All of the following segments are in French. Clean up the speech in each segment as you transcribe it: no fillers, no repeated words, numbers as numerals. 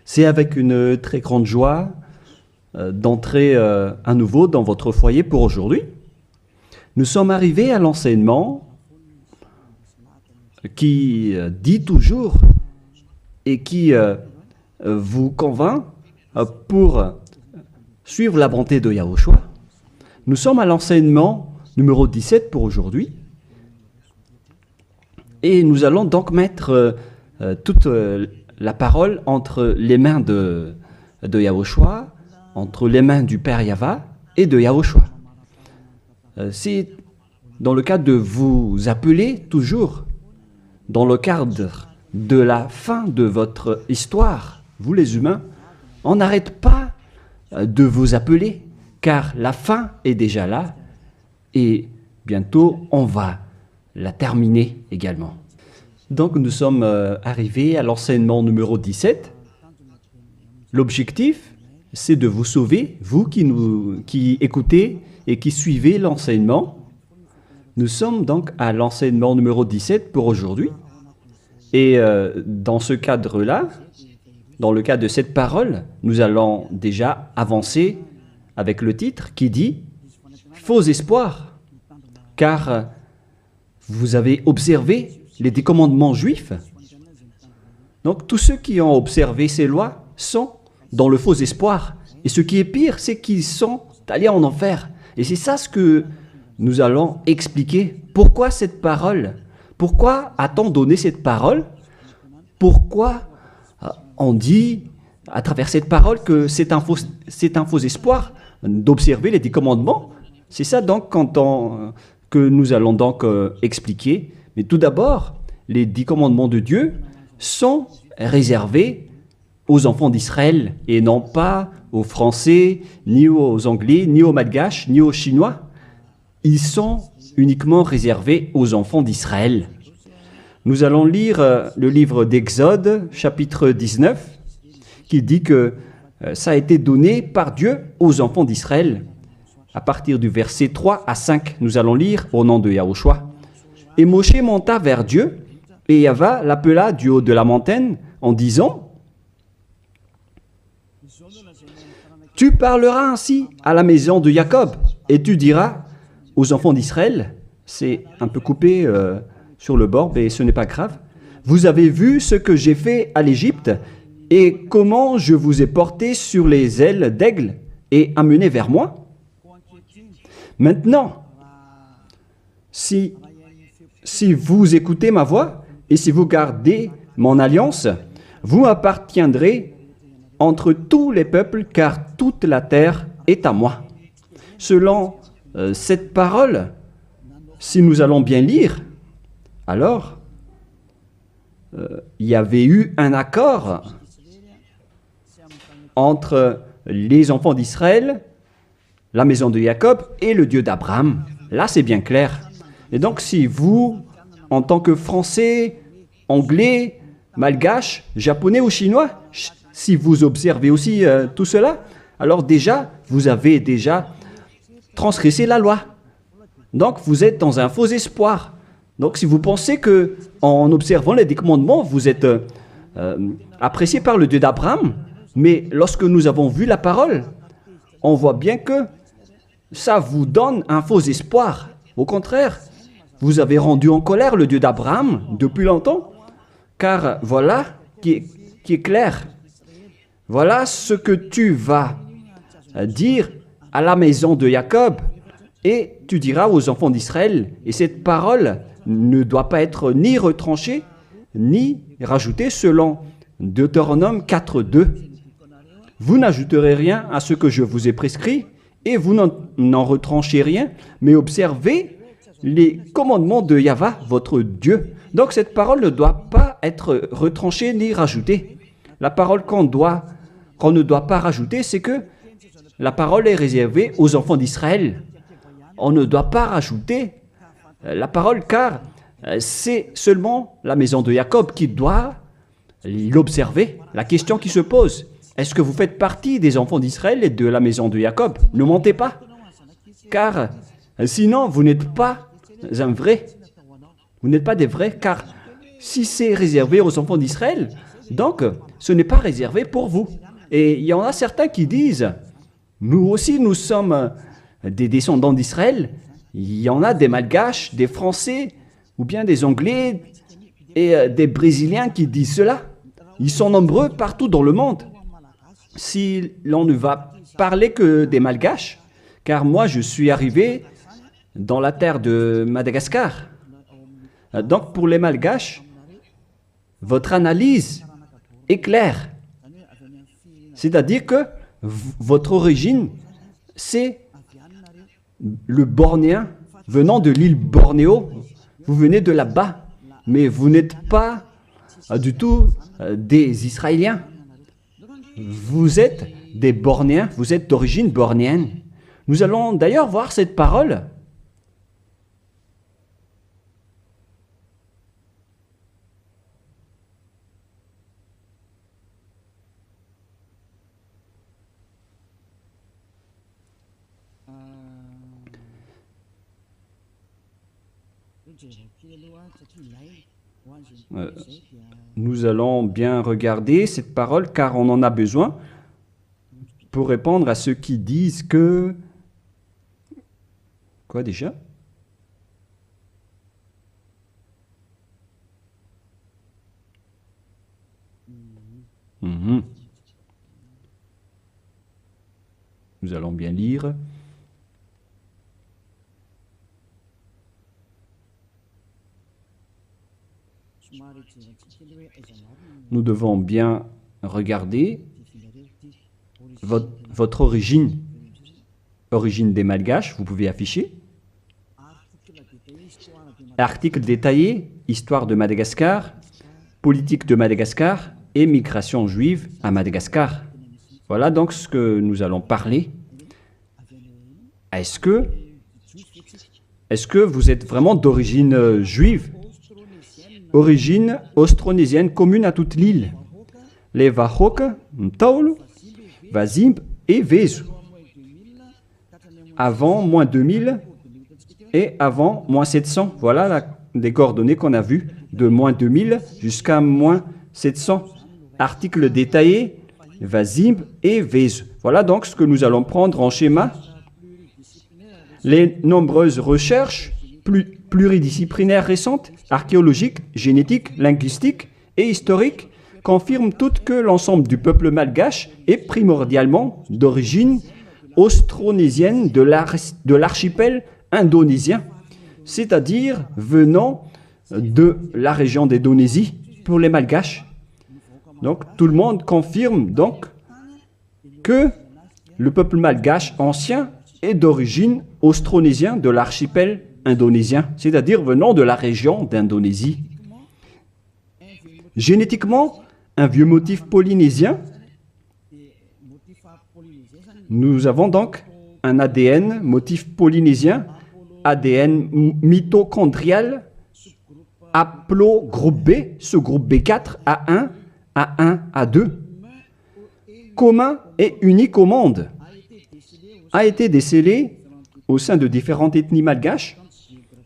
C'est avec une très grande joie d'entrer à nouveau dans votre foyer pour aujourd'hui. Nous sommes arrivés à l'enseignement qui dit toujours et qui vous convainc pour suivre la bonté de Yahushua. Nous sommes à l'enseignement numéro 17 pour aujourd'hui. Et nous allons donc mettre toute la parole entre les mains de Yahushua, entre les mains du Père Yahva et de Yahushua. C'est dans le cadre de vous appeler toujours, dans le cadre de la fin de votre histoire, vous les humains, on n'arrête pas de vous appeler, car la fin est déjà là et bientôt on va la terminer également. Donc nous sommes arrivés à l'enseignement numéro 17. L'objectif, c'est de vous sauver, vous qui écoutez et qui suivez l'enseignement. Nous sommes donc à l'enseignement numéro 17 pour aujourd'hui. Et dans ce cadre-là, dans le cadre de cette parole, nous allons déjà avancer avec le titre qui dit « Faux espoirs », car vous avez observé les 10 commandements juifs. Donc tous ceux qui ont observé ces lois sont dans le faux espoir. Et ce qui est pire, c'est qu'ils sont allés en enfer. Et c'est ça ce que nous allons expliquer. Pourquoi cette parole? Pourquoi a-t-on donné cette parole? Pourquoi on dit à travers cette parole que c'est un faux espoir d'observer les 10 commandements? C'est ça donc que nous allons donc expliquer. Mais tout d'abord, les 10 commandements de Dieu sont réservés aux enfants d'Israël et non pas aux Français, ni aux Anglais, ni aux Malgaches, ni aux Chinois. Ils sont uniquement réservés aux enfants d'Israël. Nous allons lire le livre d'Exode, chapitre 19, qui dit que ça a été donné par Dieu aux enfants d'Israël. À partir du verset 3 à 5, nous allons lire au nom de Yahushua. Et Moshe monta vers Dieu, et Yahva l'appela du haut de la montagne en disant « Tu parleras ainsi à la maison de Jacob, et tu diras aux enfants d'Israël, c'est un peu coupé sur le bord, mais ce n'est pas grave, vous avez vu ce que j'ai fait à l'Égypte, et comment je vous ai porté sur les ailes d'aigle et amené vers moi. Maintenant, si vous écoutez ma voix et si vous gardez mon alliance, vous appartiendrez entre tous les peuples, car toute la terre est à moi. » Selon cette parole, si nous allons bien lire, alors il y avait eu un accord entre les enfants d'Israël, la maison de Jacob et le Dieu d'Abraham. Là, c'est bien clair. Et donc, si vous, en tant que Français, Anglais, Malgache, Japonais ou Chinois, si vous observez aussi tout cela, alors déjà, vous avez déjà transgressé la loi. Donc, vous êtes dans un faux espoir. Donc, si vous pensez que en observant les 10 commandements, vous êtes apprécié par le Dieu d'Abraham, mais lorsque nous avons vu la parole, on voit bien que ça vous donne un faux espoir. Au contraire, vous avez rendu en colère le Dieu d'Abraham depuis longtemps, car voilà qui est clair. Voilà ce que tu vas dire à la maison de Jacob et tu diras aux enfants d'Israël. Et cette parole ne doit pas être ni retranchée, ni rajoutée selon Deutéronome 4.2. Vous n'ajouterez rien à ce que je vous ai prescrit et vous n'en retranchez rien, mais observez les commandements de Yahva, votre Dieu. Donc cette parole ne doit pas être retranchée ni rajoutée. La parole qu'on ne doit pas rajouter, c'est que la parole est réservée aux enfants d'Israël. On ne doit pas rajouter la parole, car c'est seulement la maison de Jacob qui doit l'observer. La question qui se pose, est-ce que vous faites partie des enfants d'Israël et de la maison de Jacob? Ne mentez pas, car sinon vous n'êtes pas un vrai. Vous n'êtes pas des vrais, car Si c'est réservé aux enfants d'Israël, donc ce n'est pas réservé pour vous. Et il y en a certains qui disent, nous aussi nous sommes des descendants d'Israël. Il y en a des Malgaches, des Français, ou bien des Anglais et des Brésiliens qui disent cela. Ils sont nombreux partout dans le monde. Si l'on ne va parler que des Malgaches, car moi je suis arrivé dans la terre de Madagascar. Donc pour les Malgaches, votre analyse est claire. C'est-à-dire que votre origine, c'est le Bornéen venant de l'île Bornéo. Vous venez de là-bas, mais vous n'êtes pas du tout des Israéliens. Vous êtes des Bornéens, vous êtes d'origine bornéenne. Nous allons d'ailleurs voir cette parole. Nous allons bien regarder cette parole car on en a besoin pour répondre à ceux qui disent que... Quoi déjà? Nous allons bien lire. Nous devons bien regarder votre origine des Malgaches, vous pouvez afficher. Article détaillé, histoire de Madagascar, politique de Madagascar et migration juive à Madagascar. Voilà donc ce que nous allons parler. Est-ce que vous êtes vraiment d'origine juive? Origine austronésienne commune à toute l'île. Les Wahok, Ntaolo, Wazimb et Vezu. Avant moins 2000 et avant moins 700. Voilà les coordonnées qu'on a vues de moins 2000 jusqu'à moins 700. Article détaillé, Wazimb et Vezu. Voilà donc ce que nous allons prendre en schéma. Les nombreuses recherches pluridisciplinaires récentes, archéologiques, génétiques, linguistiques et historiques, confirment toutes que l'ensemble du peuple malgache est primordialement d'origine austronésienne de l'archipel indonésien, c'est-à-dire venant de la région d'Indonésie pour les Malgaches. Donc tout le monde confirme donc que le peuple malgache ancien est d'origine austronésienne de l'archipel indonésien, c'est-à-dire venant de la région d'Indonésie. Génétiquement, un vieux motif polynésien. Nous avons donc un ADN motif polynésien, ADN mitochondrial, haplogroupe B, sous-groupe B4, A1, A1, A2, commun et unique au monde, a été décelé au sein de différentes ethnies malgaches,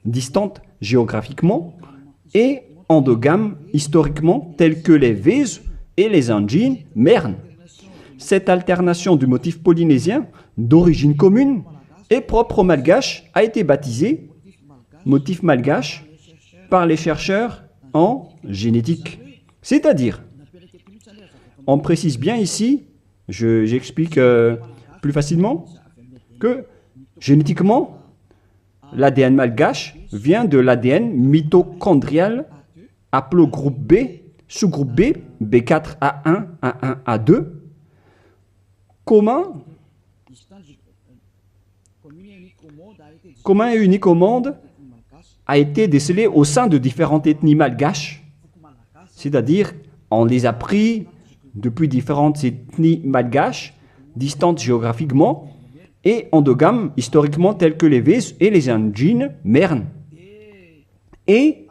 distantes géographiquement et endogames historiquement, telles que les Vezu et les Anjin Mern. Cette alternation du motif polynésien d'origine commune et propre aux Malgaches a été baptisée motif malgache par les chercheurs en génétique. C'est-à-dire, on précise bien ici, j'explique plus facilement, que génétiquement, l'ADN malgache vient de l'ADN mitochondrial haplogroupe B, sous-groupe B, B4, A1, A1, A2, commun et unique au monde, a été décelé au sein de différentes ethnies malgaches, c'est-à-dire on les a pris depuis différentes ethnies malgaches, distantes géographiquement et endogames historiquement telles que les Vezu et les Anjin Mern. Et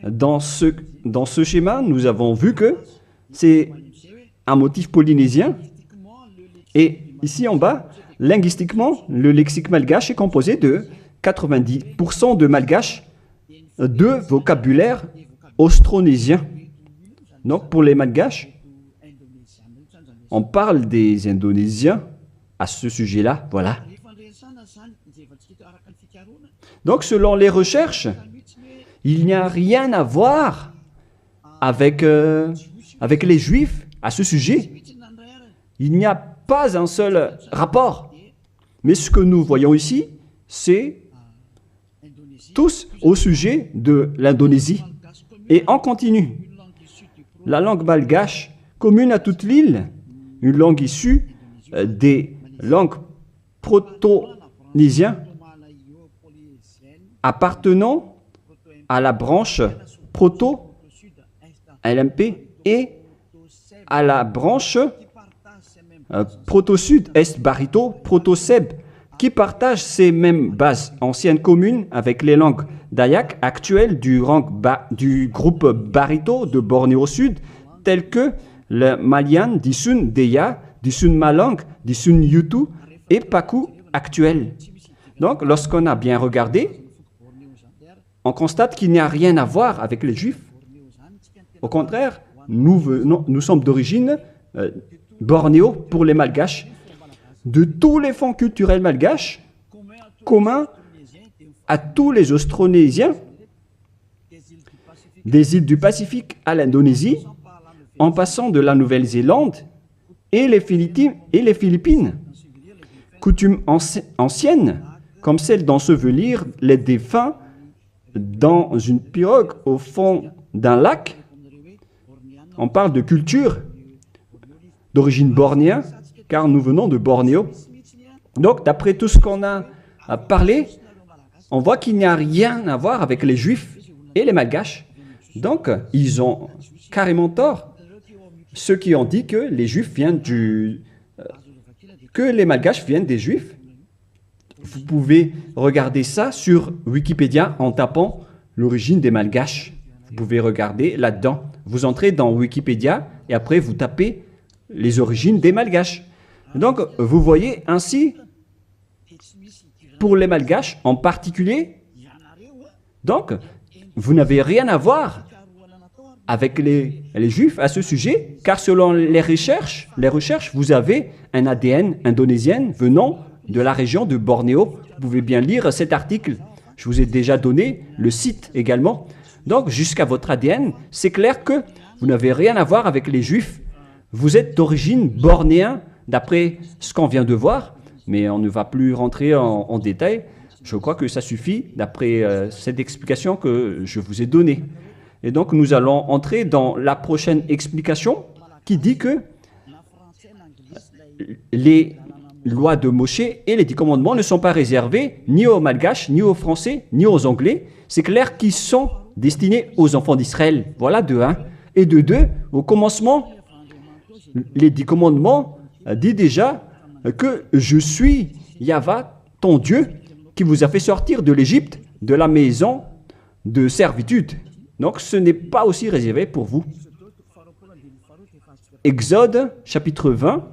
dans ce schéma, nous avons vu que c'est un motif polynésien. Et ici en bas, linguistiquement, le lexique malgache est composé de 90% de malgache deux vocabulaires austronésiens. Donc pour les Malgaches, on parle des Indonésiens à ce sujet-là, voilà. Donc selon les recherches, il n'y a rien à voir avec les Juifs à ce sujet. Il n'y a pas un seul rapport. Mais ce que nous voyons ici, c'est tous au sujet de l'Indonésie. Et on continue. La langue malgache, commune à toute l'île, une langue issue des langues proto-nésiennes appartenant à la branche proto-LMP et à la branche proto-sud-est barito, proto-seb, qui partagent ces mêmes bases anciennes communes avec les langues dayak actuelles du groupe barito de Bornéo Sud, telles que le Malian, Disun Deya, Disun Malang, Disun Yutu et Paku actuel. Donc, lorsqu'on a bien regardé, on constate qu'il n'y a rien à voir avec les Juifs. Au contraire, nous sommes d'origine Bornéo pour les Malgaches. De tous les fonds culturels malgaches, communs à tous les Austronésiens, des îles du Pacifique à l'Indonésie, en passant de la Nouvelle-Zélande et les Philippines, coutumes anciennes, comme celle d'ensevelir les défunts dans une pirogue au fond d'un lac. On parle de culture d'origine bornéenne, car nous venons de Bornéo. Donc, d'après tout ce qu'on a parlé, on voit qu'il n'y a rien à voir avec les Juifs et les Malgaches. Donc, ils ont carrément tort. Ceux qui ont dit que les Juifs viennent que les Malgaches viennent des Juifs. Vous pouvez regarder ça sur Wikipédia en tapant l'origine des Malgaches. Vous pouvez regarder là-dedans. Vous entrez dans Wikipédia et après vous tapez les origines des Malgaches. Donc, vous voyez ainsi, pour les Malgaches en particulier, donc, vous n'avez rien à voir avec les Juifs à ce sujet, car selon les recherches, vous avez un ADN indonésien venant de la région de Bornéo. Vous pouvez bien lire cet article. Je vous ai déjà donné le site également. Donc, jusqu'à votre ADN, c'est clair que vous n'avez rien à voir avec les Juifs. Vous êtes d'origine bornéenne, d'après ce qu'on vient de voir, mais on ne va plus rentrer en détail. Je crois que ça suffit d'après cette explication que je vous ai donnée. Et donc, nous allons entrer dans la prochaine explication qui dit que les lois de Moshe et les 10 commandements ne sont pas réservés ni aux Malgaches, ni aux Français, ni aux Anglais. C'est clair qu'ils sont destinés aux enfants d'Israël. Voilà de 1. Et de 2, au commencement, les 10 commandements dit déjà que je suis Yahva, ton Dieu, qui vous a fait sortir de l'Égypte, de la maison de servitude. Donc ce n'est pas aussi réservé pour vous. Exode chapitre 20,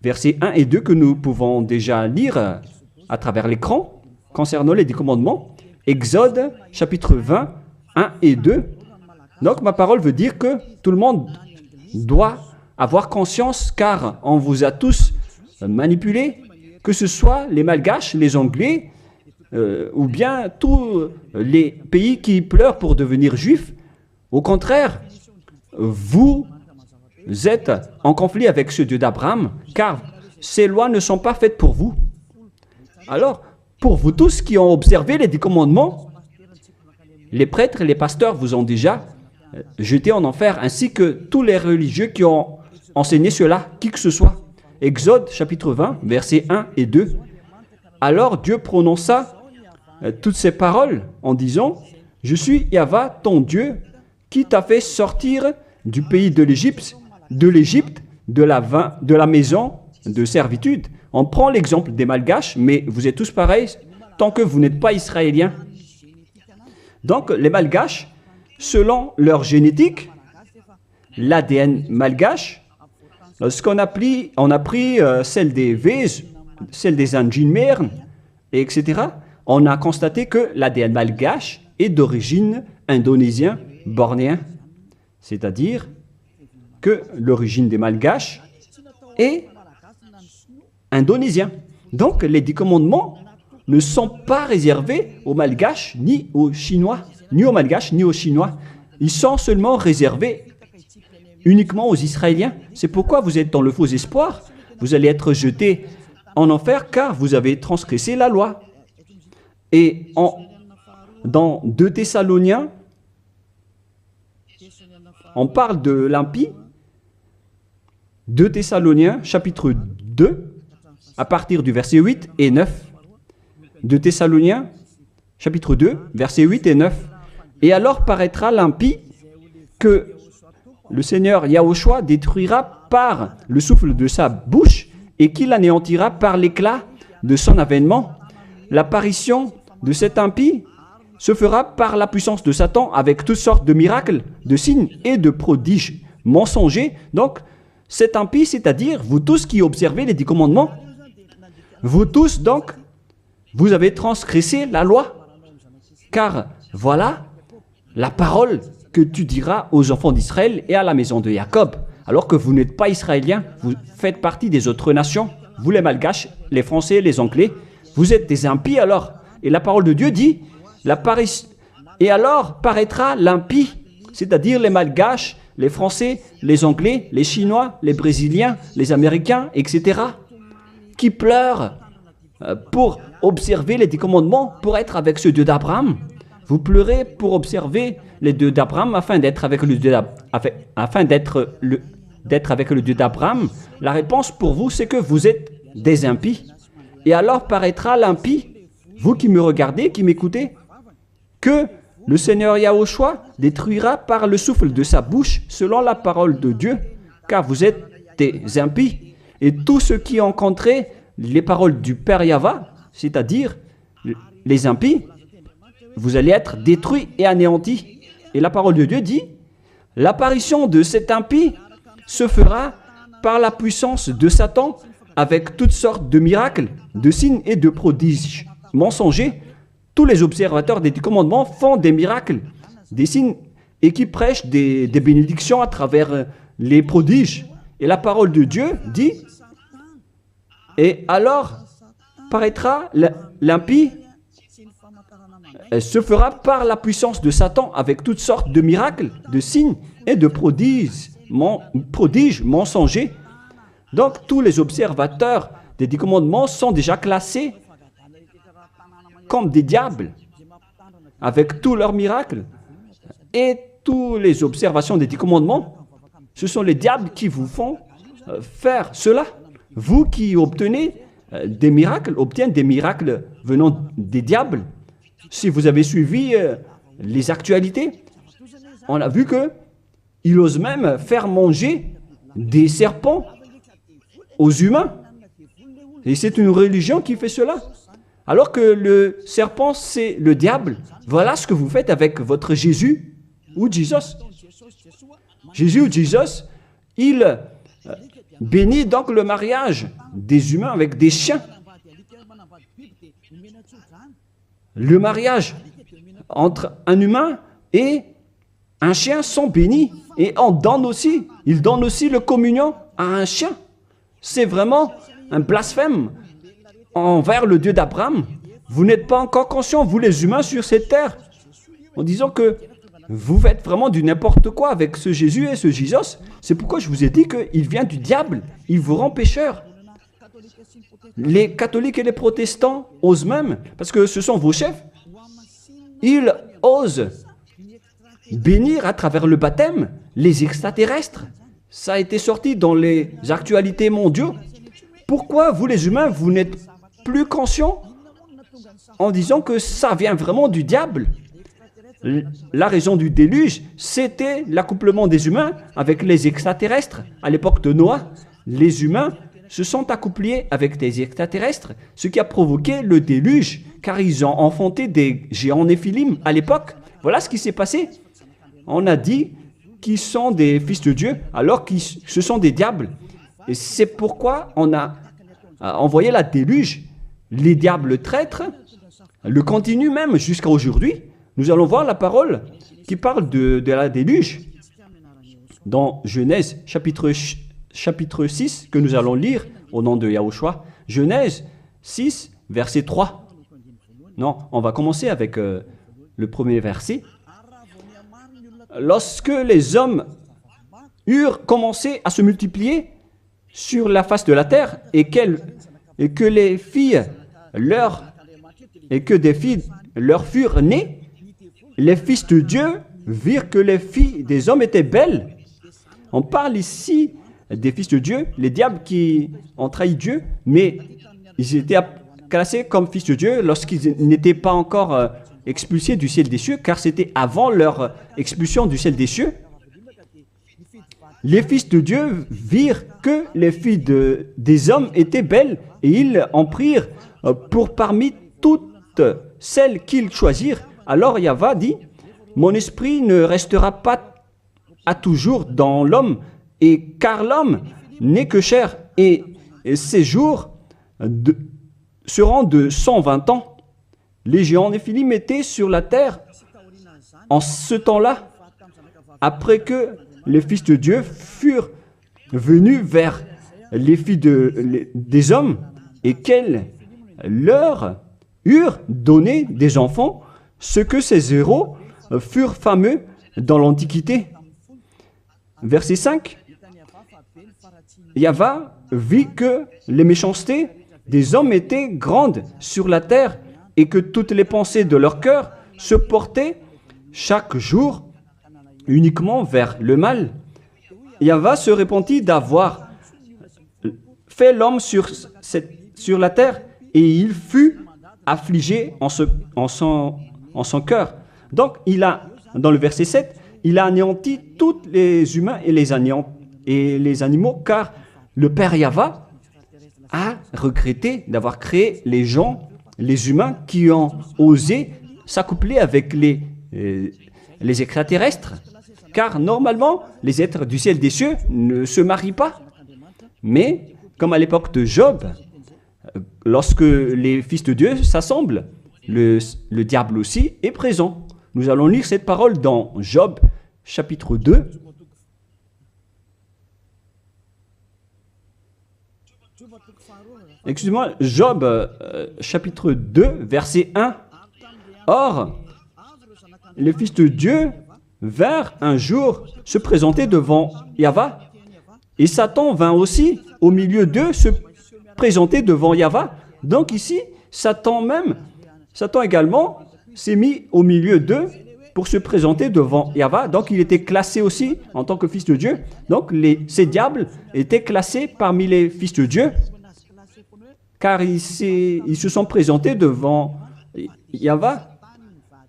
versets 1 et 2 que nous pouvons déjà lire à travers l'écran concernant les 10 commandements. Exode chapitre 20, 1 et 2. Donc ma parole veut dire que tout le monde doit avoir conscience, car on vous a tous manipulés, que ce soit les Malgaches, les Anglais, ou bien tous les pays qui pleurent pour devenir juifs. Au contraire, vous êtes en conflit avec ce Dieu d'Abraham, car ces lois ne sont pas faites pour vous. Alors, pour vous tous qui ont observé les 10 commandements, les prêtres et les pasteurs vous ont déjà jeté en enfer, ainsi que tous les religieux qui ont enseigné cela, qui que ce soit. Exode chapitre 20, versets 1 et 2. Alors Dieu prononça toutes ces paroles en disant « Je suis Yahva, ton Dieu, qui t'a fait sortir du pays de l'Égypte, de la maison de servitude. » On prend l'exemple des Malgaches, mais vous êtes tous pareils tant que vous n'êtes pas israéliens. Donc les Malgaches, selon leur génétique, l'ADN malgache, on a pris celle des Vèze, celle des Anjinmerne, etc. On a constaté que l'ADN malgache est d'origine indonésien, bornéen. C'est-à-dire que l'origine des Malgaches est indonésien. Donc les 10 commandements ne sont pas réservés aux Malgaches ni aux Chinois, ni aux Malgaches ni aux Chinois. Ils sont seulement réservés uniquement aux Israéliens. C'est pourquoi vous êtes dans le faux espoir. Vous allez être jetés en enfer car vous avez transgressé la loi. Et dans 2 Thessaloniens, on parle de l'impie. 2 Thessaloniens, chapitre 2, à partir du verset 8 et 9. 2 Thessaloniens, chapitre 2, versets 8 et 9. Et alors paraîtra l'impie que le Seigneur Yahushua détruira par le souffle de sa bouche et qu'il anéantira par l'éclat de son avènement. L'apparition de cet impie se fera par la puissance de Satan avec toutes sortes de miracles, de signes et de prodiges mensongers. Donc, cet impie, c'est-à-dire vous tous qui observez les 10 commandements, vous tous donc, vous avez transgressé la loi. Car voilà la parole que tu diras aux enfants d'Israël et à la maison de Jacob. Alors que vous n'êtes pas israéliens, vous faites partie des autres nations. Vous les Malgaches, les Français, les Anglais, vous êtes des impies alors. Et la parole de Dieu dit, et alors paraîtra l'impie, c'est-à-dire les Malgaches, les Français, les Anglais, les Chinois, les Brésiliens, les Américains, etc., qui pleurent pour observer les 10 commandements, pour être avec ce Dieu d'Abraham. Vous pleurez pour observer les dieux d'Abraham afin d'être avec le Dieu avec le Dieu d'Abraham. La réponse pour vous, c'est que vous êtes des impies. Et alors paraîtra l'impie, vous qui me regardez, qui m'écoutez, que le Seigneur Yahushua détruira par le souffle de sa bouche selon la parole de Dieu, car vous êtes des impies. Et tous ceux qui ont rencontré les paroles du Père Yahva, c'est-à-dire les impies, vous allez être détruits et anéantis. Et la parole de Dieu dit, l'apparition de cet impie se fera par la puissance de Satan avec toutes sortes de miracles, de signes et de prodiges mensongers. Tous les observateurs des 10 commandements font des miracles, des signes et qui prêchent des bénédictions à travers les prodiges. Et la parole de Dieu dit, et alors paraîtra l'impie, se fera par la puissance de Satan avec toutes sortes de miracles, de signes et de prodiges mensongers. Donc tous les observateurs des 10 commandements sont déjà classés comme des diables, avec tous leurs miracles. Et toutes les observations des 10 commandements, ce sont les diables qui vous font faire cela. Vous qui obtenez des miracles, obtiennent des miracles venant des diables. Si vous avez suivi les actualités, on a vu qu'il ose même faire manger des serpents aux humains. Et c'est une religion qui fait cela. Alors que le serpent, c'est le diable. Voilà ce que vous faites avec votre Jésus ou Jesus. Jésus ou Jesus, il bénit donc le mariage des humains avec des chiens. Le mariage entre un humain et un chien sont bénis. Et il donne aussi le communion à un chien. C'est vraiment un blasphème envers le Dieu d'Abraham. Vous n'êtes pas encore conscients, vous les humains sur cette terre, en disant que vous faites vraiment du n'importe quoi avec ce Jésus et ce Jesus. C'est pourquoi je vous ai dit qu'il vient du diable. Il vous rend pécheur. Les catholiques et les protestants osent même, parce que ce sont vos chefs, ils osent bénir à travers le baptême les extraterrestres. Ça a été sorti dans les actualités mondiales. Pourquoi vous les humains, vous n'êtes plus conscients en disant que ça vient vraiment du diable? La raison du déluge, c'était l'accouplement des humains avec les extraterrestres. À l'époque de Noah, les humains se sont accouplés avec des extraterrestres, ce qui a provoqué le déluge, car ils ont enfanté des géants néphilim à l'époque. Voilà ce qui s'est passé. On a dit qu'ils sont des fils de Dieu, alors que ce sont des diables. Et c'est pourquoi on a envoyé la déluge. Les diables traîtres le continuent même jusqu'à aujourd'hui. Nous allons voir la parole qui parle de la déluge dans Genèse chapitre 6 que nous allons lire au nom de Yahushua. Genèse 6, verset 3. Non, on va commencer avec le premier verset. Lorsque les hommes eurent commencé à se multiplier sur la face de la terre et que des filles leur furent nées, les fils de Dieu virent que les filles des hommes étaient belles. On parle ici des fils de Dieu, les diables qui ont trahi Dieu, mais ils étaient classés comme fils de Dieu lorsqu'ils n'étaient pas encore expulsés du ciel des cieux, car c'était avant leur expulsion du ciel des cieux. Les fils de Dieu virent que les filles des hommes étaient belles, et ils en prirent pour parmi toutes celles qu'ils choisirent. Alors Yahva dit, « Mon esprit ne restera pas à toujours dans l'homme, et car l'homme n'est que chair, et ses jours seront de 120 ans. » Les géants Néphilim étaient sur la terre en ce temps-là, après que les fils de Dieu furent venus vers les filles des hommes et qu'elles leur eurent donné des enfants, ce que ces héros furent fameux dans l'Antiquité. Verset 5. Yahva vit que les méchancetés des hommes étaient grandes sur la terre et que toutes les pensées de leur cœur se portaient chaque jour uniquement vers le mal. Yahva se repentit d'avoir fait l'homme sur la terre et il fut affligé en son cœur. Donc, dans le verset 7, il a anéanti tous les humains et les animaux, car le Père Yahva a regretté d'avoir créé les gens, les humains qui ont osé s'accoupler avec les extraterrestres. Car normalement, les êtres du ciel des cieux ne se marient pas. Mais, comme à l'époque de Job, lorsque les fils de Dieu s'assemblent, le diable aussi est présent. Nous allons lire cette parole dans Job, chapitre 2. Excusez-moi, Job, chapitre 2, verset 1. Or, les fils de Dieu vinrent un jour se présenter devant Yahva, et Satan vint aussi au milieu d'eux se présenter devant Yahva. Donc ici, Satan également s'est mis au milieu d'eux pour se présenter devant Yahva. Donc il était classé aussi en tant que fils de Dieu. Donc ces diables étaient classés parmi les fils de Dieu, car ils se sont présentés devant Yahva.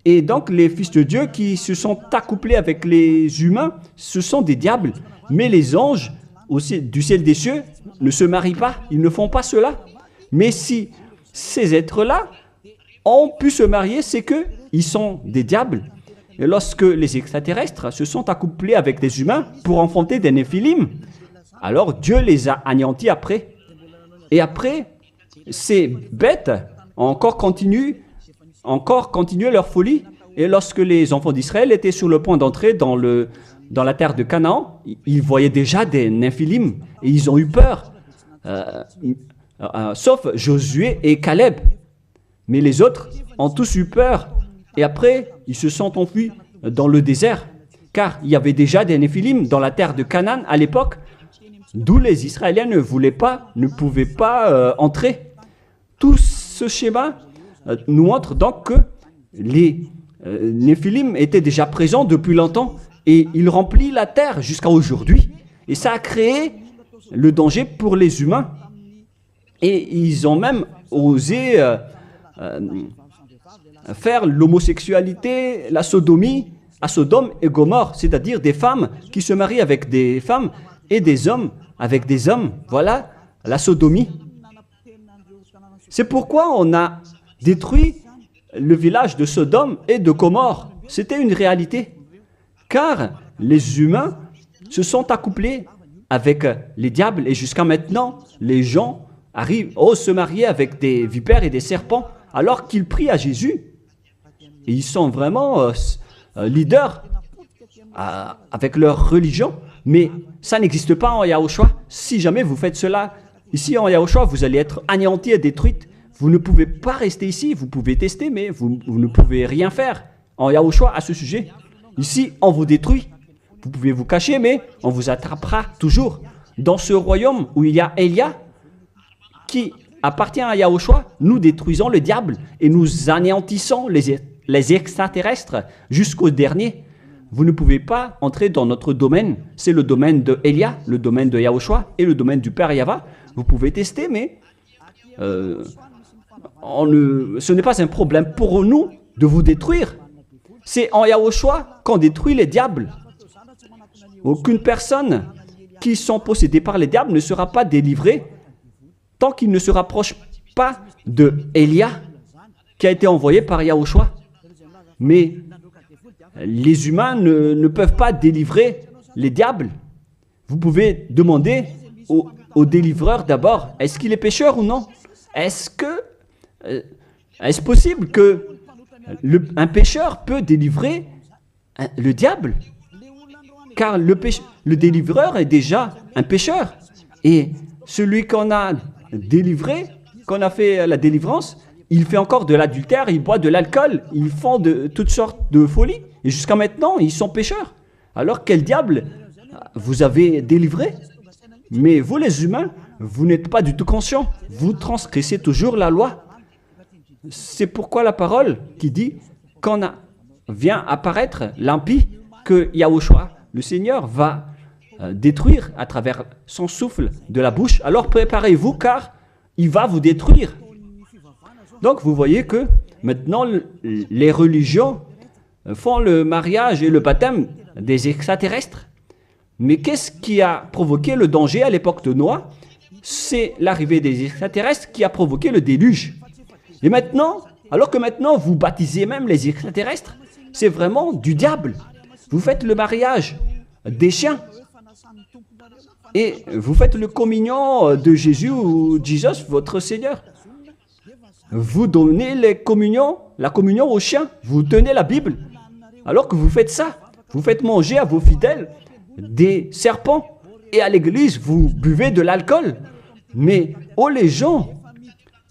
Et donc les fils de Dieu qui se sont accouplés avec les humains, ce sont des diables. Mais les anges du ciel des cieux ne se marient pas, ils ne font pas cela. Mais si ces êtres-là ont pu se marier, c'est qu'ils sont des diables. Et lorsque les extraterrestres se sont accouplés avec des humains pour enfanter des néphilim, alors Dieu les a anéantis après. Et après, ces bêtes ont encore continué leur folie. Et lorsque les enfants d'Israël étaient sur le point d'entrer dans la terre de Canaan, ils voyaient déjà des néphilim et ils ont eu peur, sauf Josué et Caleb. Mais les autres ont tous eu peur et après ils se sont enfuis dans le désert, car il y avait déjà des néphilim dans la terre de Canaan à l'époque, d'où les Israéliens ne pouvaient pas entrer. Tout ce schéma nous montre donc que les néphilim étaient déjà présents depuis longtemps et ils remplissent la terre jusqu'à aujourd'hui. Et ça a créé le danger pour les humains. Et ils ont même osé faire l'homosexualité, la sodomie à Sodome et Gomorrhe, c'est-à-dire des femmes qui se marient avec des femmes et des hommes avec des hommes. Voilà la sodomie. C'est pourquoi on a détruit le village de Sodome et de Gomorrhe. C'était une réalité. Car les humains se sont accouplés avec les diables et jusqu'à maintenant, les gens osent se marier avec des vipères et des serpents alors qu'ils prient à Jésus. Et ils sont vraiment leaders avec leur religion. Mais ça n'existe pas en Yahushua. Si jamais vous faites cela ici en Yahushua, vous allez être anéantis et détruits. Vous ne pouvez pas rester ici. Vous pouvez tester, mais vous ne pouvez rien faire en Yahushua à ce sujet. Ici, on vous détruit. Vous pouvez vous cacher, mais on vous attrapera toujours. Dans ce royaume où il y a Elia, qui appartient à Yahushua, nous détruisons le diable et nous anéantissons les extraterrestres jusqu'au dernier. Vous ne pouvez pas entrer dans notre domaine. C'est le domaine de Elia, le domaine de Yahushua et le domaine du Père Yahva. Vous pouvez tester, mais ce n'est pas un problème pour nous de vous détruire. C'est en Yahushua qu'on détruit les diables. Aucune personne qui sont possédées par les diables ne sera pas délivrée tant qu'il ne se rapproche pas de Elia qui a été envoyé par Yahushua. Mais les humains ne peuvent pas délivrer les diables. Vous pouvez demander au délivreur d'abord, est-ce qu'il est pécheur ou non? Est-ce possible que un pécheur peut délivrer le diable? Car le délivreur est déjà un pécheur. Et celui qu'on a délivré, qu'on a fait la délivrance, il fait encore de l'adultère, il boit de l'alcool, ils font de toutes sortes de folies. Et jusqu'à maintenant, ils sont pécheurs. Alors quel diable vous avez délivré? Mais vous les humains, vous n'êtes pas du tout conscients. Vous transgressez toujours la loi. C'est pourquoi la parole qui dit quand vient apparaître l'impie, que Yahushua, le Seigneur, va détruire à travers son souffle de la bouche. Alors préparez-vous car il va vous détruire. Donc vous voyez que maintenant les religions font le mariage et le baptême des extraterrestres. Mais qu'est-ce qui a provoqué le danger à l'époque de Noah? C'est l'arrivée des extraterrestres qui a provoqué le déluge. Et maintenant, alors que maintenant vous baptisez même les extraterrestres, c'est vraiment du diable. Vous faites le mariage des chiens. Et vous faites le communion de Jésus ou Jesus, votre Seigneur. Vous donnez la communion aux chiens. Vous tenez la Bible. Alors que vous faites ça, vous faites manger à vos fidèles des serpents. Et à l'église, vous buvez de l'alcool. Mais, oh les gens,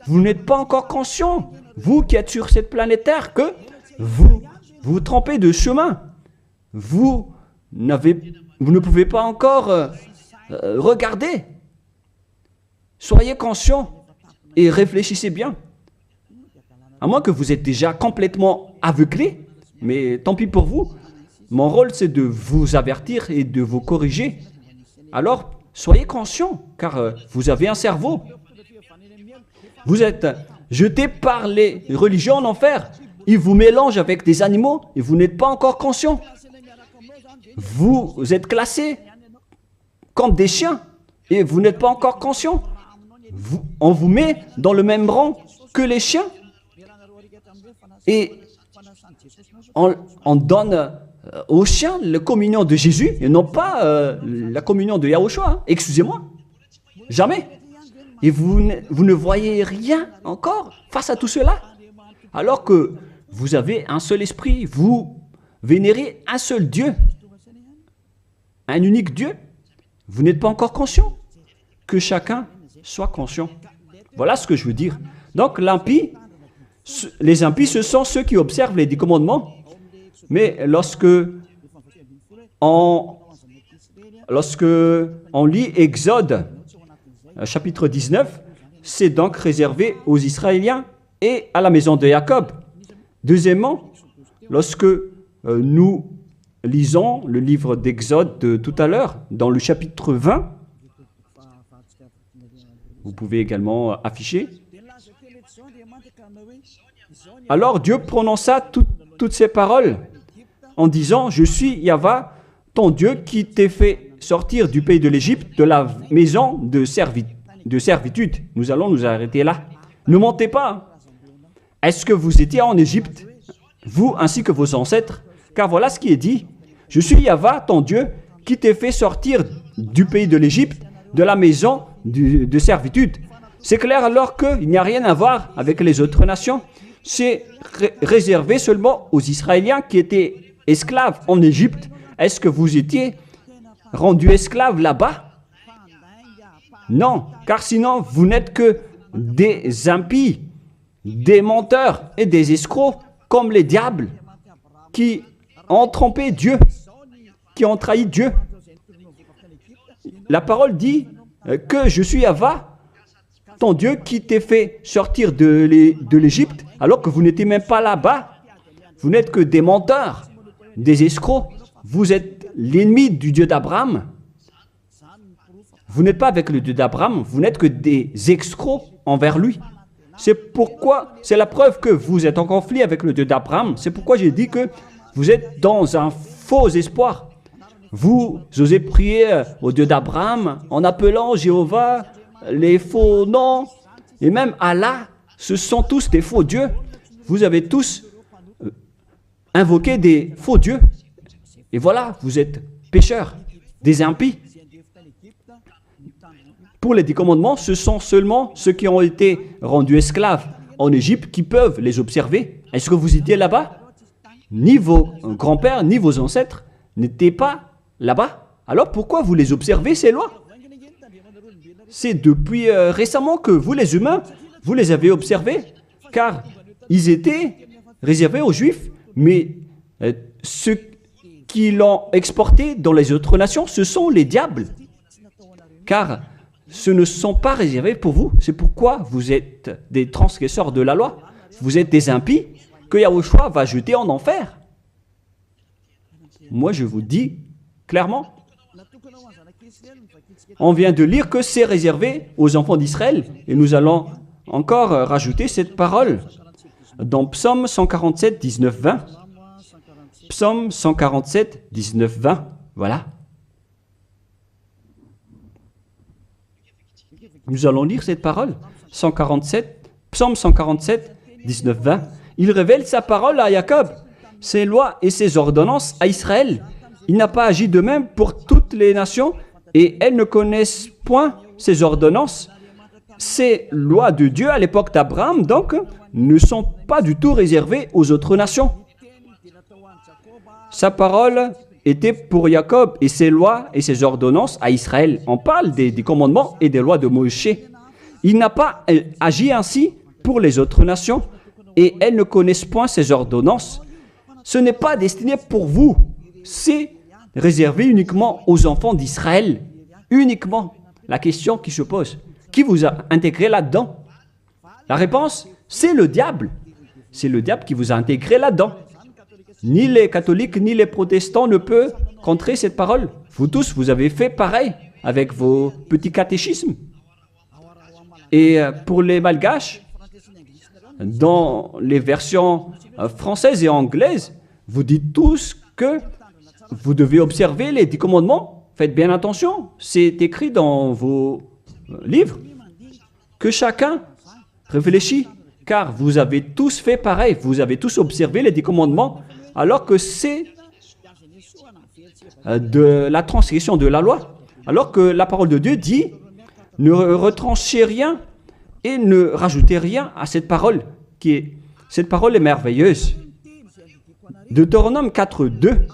vous n'êtes pas encore conscients, vous qui êtes sur cette planète Terre, que vous trompez de chemin. Vous ne pouvez pas encore regarder. Soyez conscients et réfléchissez bien. À moins que vous êtes déjà complètement aveuglé, mais tant pis pour vous. Mon rôle, c'est de vous avertir et de vous corriger. Alors, soyez conscients, car vous avez un cerveau. Vous êtes jetés par les religions en enfer. Ils vous mélangent avec des animaux et vous n'êtes pas encore conscients. Vous êtes classés comme des chiens et vous n'êtes pas encore conscients. On vous met dans le même rang que les chiens. Et on donne aux chiens la communion de Jésus et non pas la communion de Yahushua. Hein. Excusez-moi. Jamais. Et vous ne voyez rien encore face à tout cela. Alors que vous avez un seul esprit, vous vénérez un seul Dieu. Un unique Dieu. Vous n'êtes pas encore conscient. Que chacun soit conscient. Voilà ce que je veux dire. Donc les impies, ce sont ceux qui observent les 10 commandements. Mais lorsque on lit Exode, chapitre 19, c'est donc réservé aux Israéliens et à la maison de Jacob. Deuxièmement, lorsque nous lisons le livre d'Exode de tout à l'heure, dans le chapitre 20, vous pouvez également afficher. Alors Dieu prononça toutes ces paroles en disant « Je suis Yahva, ton Dieu qui t'ai fait sortir du pays de l'Égypte, de la maison de servitude. » Nous allons nous arrêter là. Ne mentez pas. Est-ce que vous étiez en Égypte, vous ainsi que vos ancêtres? Car voilà ce qui est dit. « Je suis Yahva, ton Dieu, qui t'ai fait sortir du pays de l'Égypte, de la maison de servitude. » C'est clair alors qu'il n'y a rien à voir avec les autres nations. c'est réservé seulement aux Israéliens qui étaient esclaves en Égypte. Est-ce que vous étiez rendus esclaves là-bas? Non, car sinon vous n'êtes que des impies, des menteurs et des escrocs comme les diables qui ont trompé Dieu, qui ont trahi Dieu. La parole dit que je suis Yahva, ton Dieu qui t'ai fait sortir de l'Égypte alors que vous n'étiez même pas là-bas. Vous n'êtes que des menteurs, des escrocs. Vous êtes l'ennemi du Dieu d'Abraham. Vous n'êtes pas avec le Dieu d'Abraham, vous n'êtes que des escrocs envers lui. C'est pourquoi, c'est la preuve que vous êtes en conflit avec le Dieu d'Abraham. C'est pourquoi j'ai dit que vous êtes dans un faux espoir. Vous osez prier au Dieu d'Abraham en appelant Jéhovah les faux noms. Et même Allah, ce sont tous des faux dieux. Vous avez tous invoqué des faux dieux. Et voilà, vous êtes pécheurs, des impies. Pour les 10 commandements, ce sont seulement ceux qui ont été rendus esclaves en Égypte qui peuvent les observer. Est-ce que vous étiez là-bas? Ni vos grands-pères, ni vos ancêtres n'étaient pas là-bas. Alors pourquoi vous les observez, ces lois? C'est depuis récemment que vous, les humains, vous les avez observés, car ils étaient réservés aux Juifs, mais ceux qui l'ont exporté dans les autres nations, ce sont les diables. Car ce ne sont pas réservés pour vous. C'est pourquoi vous êtes des transgresseurs de la loi. Vous êtes des impies que Yahushua va jeter en enfer. Moi, je vous dis clairement, on vient de lire que c'est réservé aux enfants d'Israël. Et nous allons encore rajouter cette parole dans Psaume 147, 19, 20. Psaume 147, 19, 20. Voilà. Nous allons lire cette parole. Psaume 147, 19, 20. Il révèle sa parole à Jacob, ses lois et ses ordonnances à Israël. Il n'a pas agi de même pour toutes les nations et elles ne connaissent point ses ordonnances. Ces lois de Dieu à l'époque d'Abraham, donc, ne sont pas du tout réservées aux autres nations. Sa parole était pour Jacob et ses lois et ses ordonnances à Israël. On parle des commandements et des lois de Moïse. Il n'a pas agi ainsi pour les autres nations et elles ne connaissent point ses ordonnances. Ce n'est pas destiné pour vous, c'est réservé uniquement aux enfants d'Israël. Uniquement. La question qui se pose, qui vous a intégré là-dedans? La réponse, c'est le diable. C'est le diable qui vous a intégré là-dedans. Ni les catholiques, ni les protestants ne peuvent contrer cette parole. Vous tous, vous avez fait pareil avec vos petits catéchismes. Et pour les malgaches, dans les versions françaises et anglaises, vous dites tous que vous devez observer les 10 commandements. Faites bien attention, c'est écrit dans vos livres. Que chacun réfléchit, car vous avez tous fait pareil. Vous avez tous observé les 10 commandements, alors que c'est de la transgression de la loi. Alors que la parole de Dieu dit, ne retranchez rien et ne rajoutez rien à cette parole. Cette parole est merveilleuse. Deutéronome 4, 2.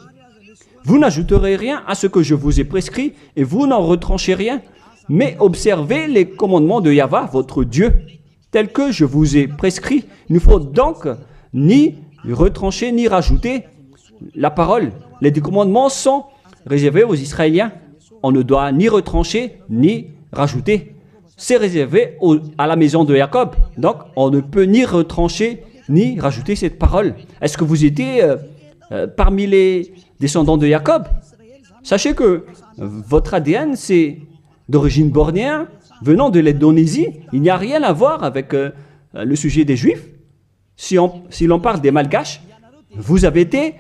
Vous n'ajouterez rien à ce que je vous ai prescrit et vous n'en retranchez rien, mais observez les commandements de Yahva, votre Dieu, tels que je vous ai prescrits. Il ne faut donc ni retrancher ni rajouter la parole. Les 10 commandements sont réservés aux Israéliens. On ne doit ni retrancher ni rajouter. C'est réservé à la maison de Jacob. Donc, on ne peut ni retrancher ni rajouter cette parole. Est-ce que vous étiez parmi les descendants de Jacob? Sachez que votre ADN, c'est d'origine bornéenne, venant de l'Indonésie. Il n'y a rien à voir avec le sujet des Juifs. Si l'on parle des Malgaches, vous avez été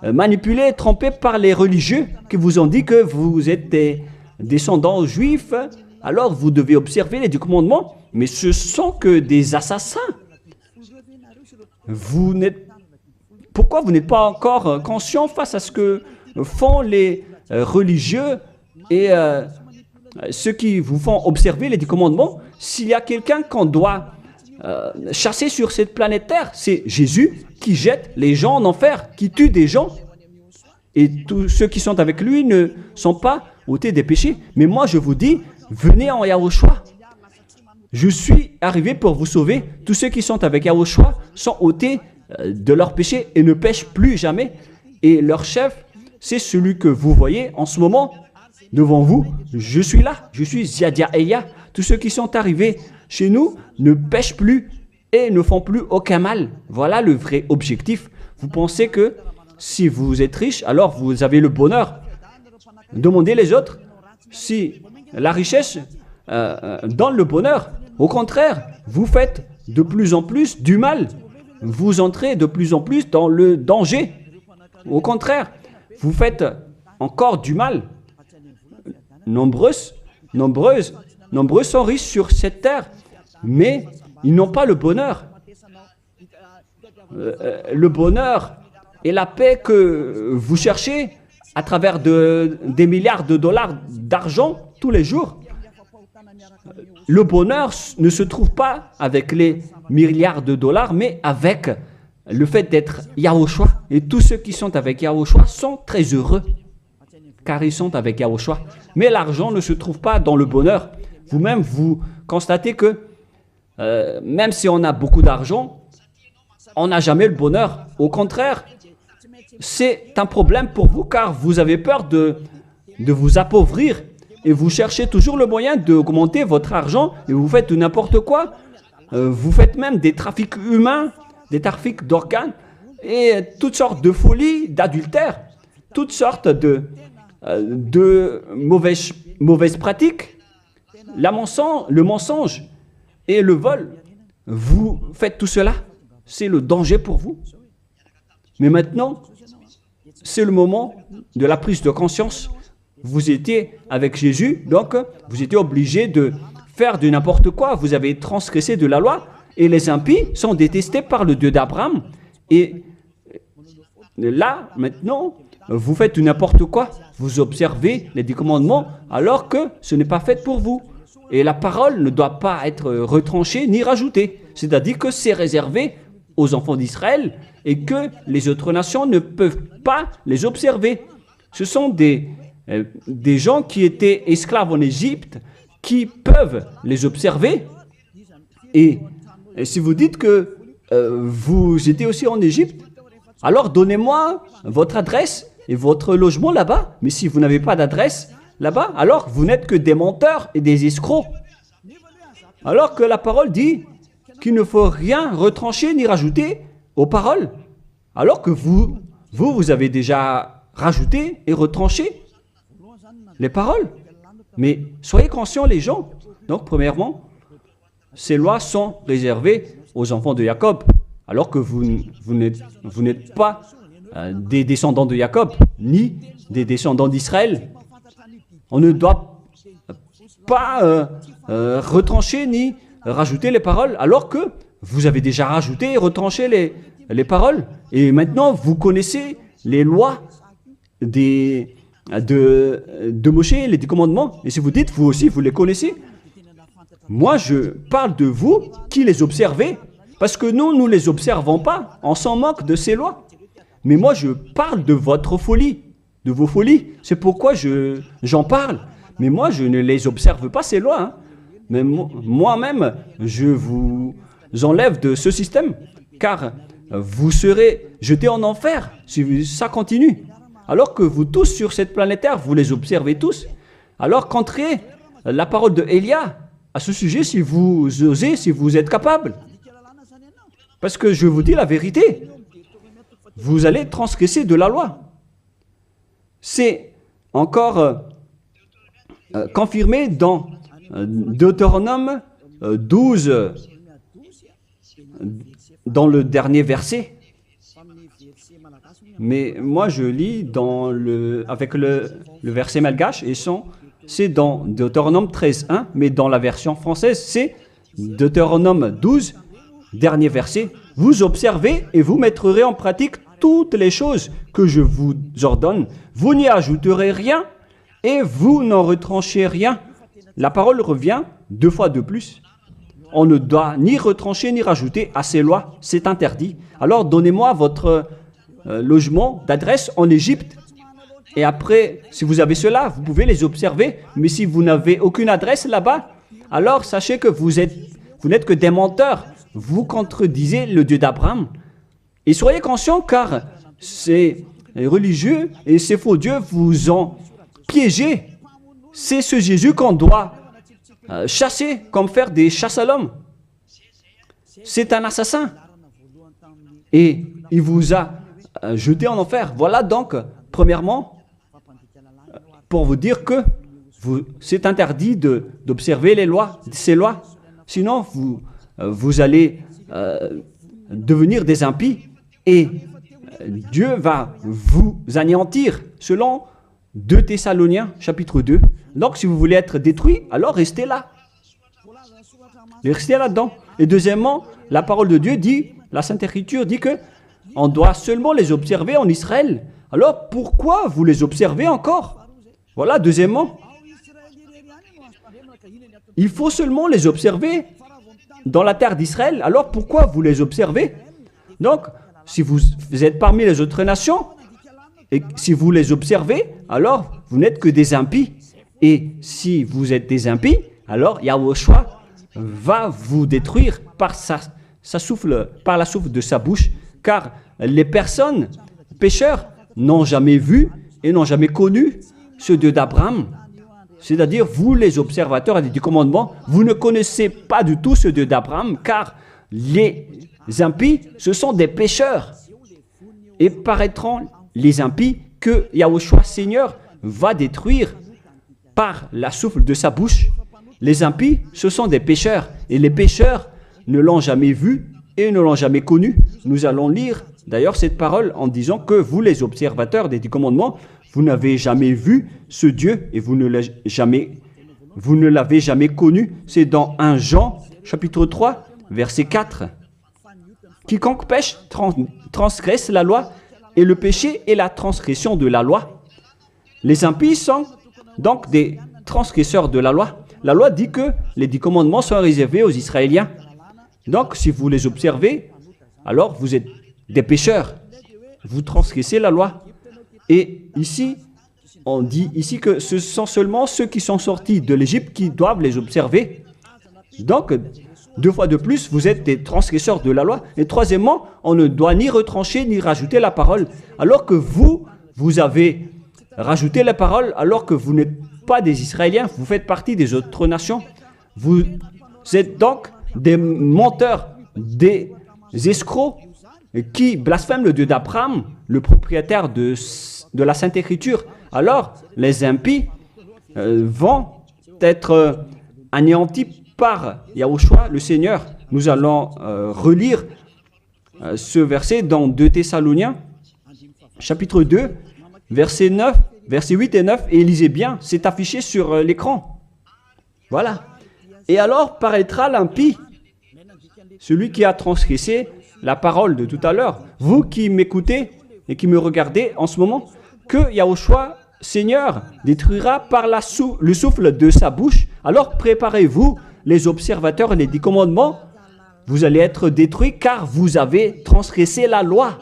manipulés, trompés par les religieux qui vous ont dit que vous êtes des descendants juifs, alors vous devez observer les 10 commandements, mais ce sont que des assassins. Pourquoi vous n'êtes pas encore conscient face à ce que font les religieux et ceux qui vous font observer les 10 commandements? S'il y a quelqu'un qu'on doit chassé sur cette planète Terre. C'est Jésus qui jette les gens en enfer, qui tue des gens. Et tous ceux qui sont avec lui ne sont pas ôtés des péchés. Mais moi, je vous dis, venez en Yahushua. Je suis arrivé pour vous sauver. Tous ceux qui sont avec Yahushua sont ôtés de leurs péchés et ne pêchent plus jamais. Et leur chef, c'est celui que vous voyez en ce moment devant vous. Je suis là, je suis Ziadia Eya. Tous ceux qui sont arrivés chez nous ne pêchent plus et ne font plus aucun mal. Voilà le vrai objectif. Vous pensez que si vous êtes riche, alors vous avez le bonheur. Demandez les autres si la richesse donne le bonheur. Au contraire, vous faites de plus en plus du mal. Vous entrez de plus en plus dans le danger. Au contraire, vous faites encore du mal. Nombreux sont riches sur cette terre, mais ils n'ont pas le bonheur. Le bonheur et la paix que vous cherchez à travers des milliards de dollars d'argent tous les jours. Le bonheur ne se trouve pas avec les milliards de dollars, mais avec le fait d'être Yahushua. Et tous ceux qui sont avec Yahushua sont très heureux, car ils sont avec Yahushua. Mais l'argent ne se trouve pas dans le bonheur. Vous-même, vous constatez que même si on a beaucoup d'argent, on n'a jamais le bonheur. Au contraire, c'est un problème pour vous, car vous avez peur de vous appauvrir. Et vous cherchez toujours le moyen d'augmenter votre argent et vous faites n'importe quoi. Vous faites même des trafics humains, des trafics d'organes et toutes sortes de folies, d'adultère, toutes sortes de mauvaises pratiques, le mensonge et le vol. Vous faites tout cela, c'est le danger pour vous. Mais maintenant, c'est le moment de la prise de conscience. Vous étiez avec Jésus, donc vous étiez obligé de faire de n'importe quoi. Vous avez transgressé de la loi et les impies sont détestés par le Dieu d'Abraham. Et là, maintenant, vous faites n'importe quoi. Vous observez les 10 commandements alors que ce n'est pas fait pour vous. Et la parole ne doit pas être retranchée ni rajoutée. C'est-à-dire que c'est réservé aux enfants d'Israël et que les autres nations ne peuvent pas les observer. Ce sont des gens qui étaient esclaves en Égypte qui peuvent les observer. Et si vous dites que vous étiez aussi en Égypte, alors donnez-moi votre adresse et votre logement là-bas. Mais si vous n'avez pas d'adresse là-bas, alors vous n'êtes que des menteurs et des escrocs. Alors que la parole dit qu'il ne faut rien retrancher ni rajouter aux paroles. Alors que vous avez déjà rajouté et retranché les paroles. Mais soyez conscients les gens. Donc premièrement, ces lois sont réservées aux enfants de Jacob. Alors que vous n'êtes pas des descendants de Jacob, ni des descendants d'Israël. On ne doit pas retrancher ni rajouter les paroles, alors que vous avez déjà rajouté et retranché les paroles. Et maintenant, vous connaissez les lois de Moïse, les 10 commandements. Et si vous dites, vous aussi, vous les connaissez, moi, je parle de vous qui les observez, parce que nous ne les observons pas. On s'en moque de ces lois. Mais moi, je parle de votre folie, de vos folies. C'est pourquoi j'en parle. Mais moi, je ne les observe pas, ces lois. Hein. Mais moi-même, je vous enlève de ce système, car vous serez jetés en enfer si ça continue. Alors que vous tous sur cette planète Terre, vous les observez tous. Alors qu'entrez la parole de Élia à ce sujet si vous osez, si vous êtes capable. Parce que je vous dis la vérité, vous allez transgresser de la loi. C'est encore confirmé dans Deutéronome 12, dans le dernier verset. Mais moi, je lis avec le verset malgache, et c'est dans Deutéronome 13.1, mais dans la version française, c'est Deutéronome 12, dernier verset. Vous observez et vous mettrez en pratique toutes les choses que je vous ordonne. Vous n'y ajouterez rien et vous n'en retranchez rien. La parole revient 2 fois de plus. on ne doit ni retrancher ni rajouter à ces lois. C'est interdit. Alors donnez-moi votre logement d'adresse en Égypte. Et après, si vous avez cela, vous pouvez les observer. Mais si vous n'avez aucune adresse là-bas, alors sachez que vous n'êtes que des menteurs. Vous contredisez le Dieu d'Abraham. Et soyez conscients car ces religieux et ces faux dieux vous ont piégé. C'est ce Jésus qu'on doit chasser, comme faire des chasses à l'homme. C'est un assassin. Et il vous a jeté en enfer. Voilà donc, premièrement, pour vous dire que c'est interdit d'observer ces lois. Sinon, vous allez devenir des impies et Dieu va vous anéantir, selon 2 Thessaloniciens, chapitre 2. Donc, si vous voulez être détruit, alors restez là. Restez là-dedans. Et deuxièmement, la parole de Dieu dit, la Sainte Écriture dit que on doit seulement les observer en Israël. Alors, pourquoi vous les observez encore? Voilà, deuxièmement. Il faut seulement les observer dans la terre d'Israël. Alors, pourquoi vous les observez? Donc, si vous êtes parmi les autres nations, et si vous les observez, alors vous n'êtes que des impies. Et si vous êtes des impies, alors Yahushua va vous détruire par la souffle de sa bouche, car les personnes pécheurs n'ont jamais vu et n'ont jamais connu ce Dieu d'Abraham. C'est-à-dire, vous les observateurs du commandement, vous ne connaissez pas du tout ce Dieu d'Abraham, car les impies, ce sont des pécheurs. Et paraîtront les impies que Yahushua Seigneur va détruire par la souffle de sa bouche. Les impies, ce sont des pécheurs. Et les pécheurs ne l'ont jamais vu et ne l'ont jamais connu. Nous allons lire d'ailleurs cette parole en disant que vous, les observateurs des 10 commandements, vous n'avez jamais vu ce Dieu et vous ne l'avez jamais connu. C'est dans 1 Jean, chapitre 3, verset 4. Quiconque pêche transgresse la loi, et le péché est la transgression de la loi. Les impies sont donc des transgresseurs de la loi. La loi dit que les 10 commandements sont réservés aux Israéliens. Donc, si vous les observez, alors vous êtes des pécheurs. Vous transgressez la loi. Et ici, on dit ici que ce sont seulement ceux qui sont sortis de l'Égypte qui doivent les observer. Donc, 2 fois de plus, vous êtes des transgresseurs de la loi. Et troisièmement, on ne doit ni retrancher ni rajouter la parole. Alors que vous avez rajouté la parole, alors que vous n'êtes pas des Israéliens, vous faites partie des autres nations. Vous êtes donc des menteurs, des escrocs qui blasphèment le Dieu d'Abraham, le propriétaire de la Sainte Écriture. Alors, les impies vont être anéantis par Yahushua, le Seigneur. Nous allons relire ce verset dans 2 Thessaloniciens, chapitre 2, verset 8 et 9. Et lisez bien, c'est affiché sur l'écran. Voilà. Et alors paraîtra l'impie, celui qui a transgressé la parole de tout à l'heure. Vous qui m'écoutez et qui me regardez en ce moment, que Yahushua, Seigneur, détruira par le souffle de sa bouche. Alors préparez-vous, les observateurs et les 10 commandements, vous allez être détruits car vous avez transgressé la loi.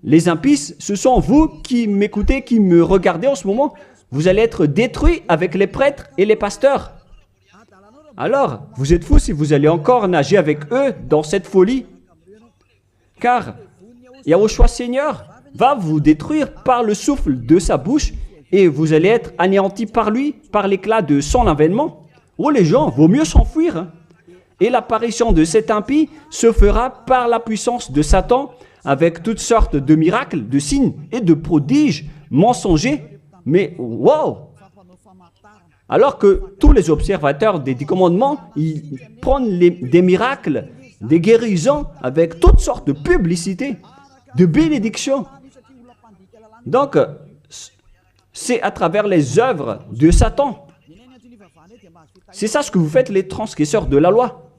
Les impies, ce sont vous qui m'écoutez, qui me regardez en ce moment. Vous allez être détruits avec les prêtres et les pasteurs. Alors, vous êtes fous si vous allez encore nager avec eux dans cette folie. Car Yahushua Seigneur va vous détruire par le souffle de sa bouche et vous allez être anéantis par lui, par l'éclat de son avènement. Oh les gens, vaut mieux s'enfuir. Hein. Et l'apparition de cet impie se fera par la puissance de Satan avec toutes sortes de miracles, de signes et de prodiges mensongers. Mais wow! Alors que tous les observateurs des 10 commandements, ils prennent des miracles, des guérisons avec toutes sortes de publicités, de bénédictions. Donc, c'est à travers les œuvres de Satan. C'est ça ce que vous faites, les transgresseurs de la loi,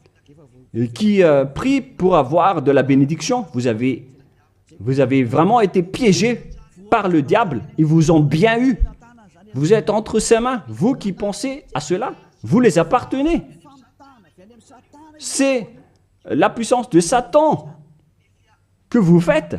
qui prient pour avoir de la bénédiction. Vous avez vraiment été piégés par le diable. Ils vous ont bien eu. Vous êtes entre ses mains. Vous qui pensez à cela, vous les appartenez. c'est la puissance de Satan que vous faites.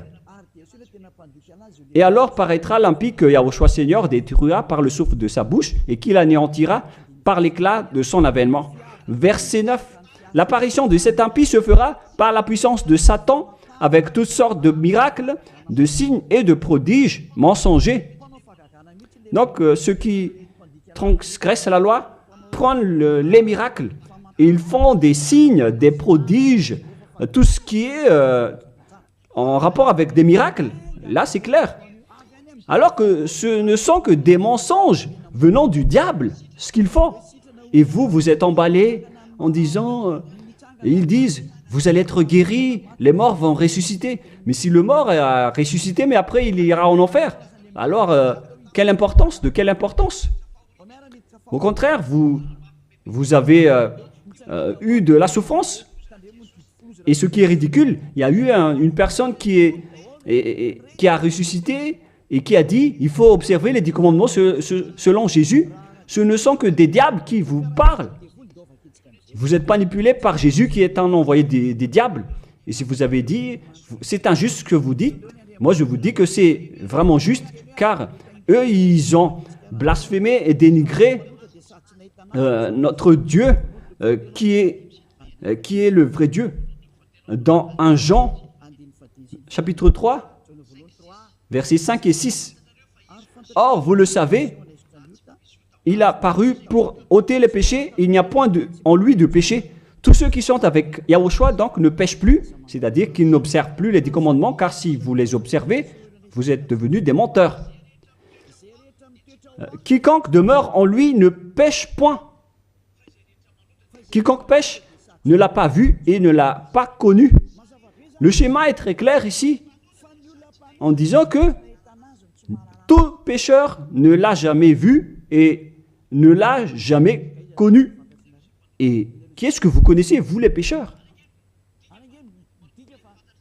Et alors paraîtra l'impie que Yahushua Seigneur détruira par le souffle de sa bouche et qu'il anéantira par l'éclat de son avènement. Verset 9. L'apparition de cet impie se fera par la puissance de Satan avec toutes sortes de miracles, de signes et de prodiges mensongers. Donc ceux qui transgressent la loi prennent les miracles et ils font des signes, des prodiges, tout ce qui est en rapport avec des miracles. Là, c'est clair. Alors que ce ne sont que des mensonges venant du diable, ce qu'ils font. Et vous, vous êtes emballés en disant, ils disent, vous allez être guéris, les morts vont ressusciter. Mais si le mort a ressuscité, mais après il ira en enfer, alors quelle importance? De quelle importance? Au contraire, vous avez eu de la souffrance. Et ce qui est ridicule, il y a eu une personne qui a ressuscité et qui a dit, il faut observer les 10 commandements selon Jésus. Ce ne sont que des diables qui vous parlent. Vous êtes manipulé par Jésus qui est un envoyé des diables. Et si vous avez dit, c'est injuste ce que vous dites, moi je vous dis que c'est vraiment juste, car eux, ils ont blasphémé et dénigré notre Dieu qui est le vrai Dieu. Dans 1 Jean, chapitre 3, versets 5 et 6. Or, vous le savez, il a paru pour ôter les péchés, il n'y a point en lui de péché. Tous ceux qui sont avec Yahushua, donc, ne pêchent plus, c'est-à-dire qu'ils n'observent plus les 10 commandements, car si vous les observez, vous êtes devenus des menteurs. Quiconque demeure en lui ne pêche point. Quiconque pêche ne l'a pas vu et ne l'a pas connu. Le schéma est très clair ici, en disant que tout pécheur ne l'a jamais vu et ne l'a jamais connu. Et qui est-ce que vous connaissez, vous les pécheurs?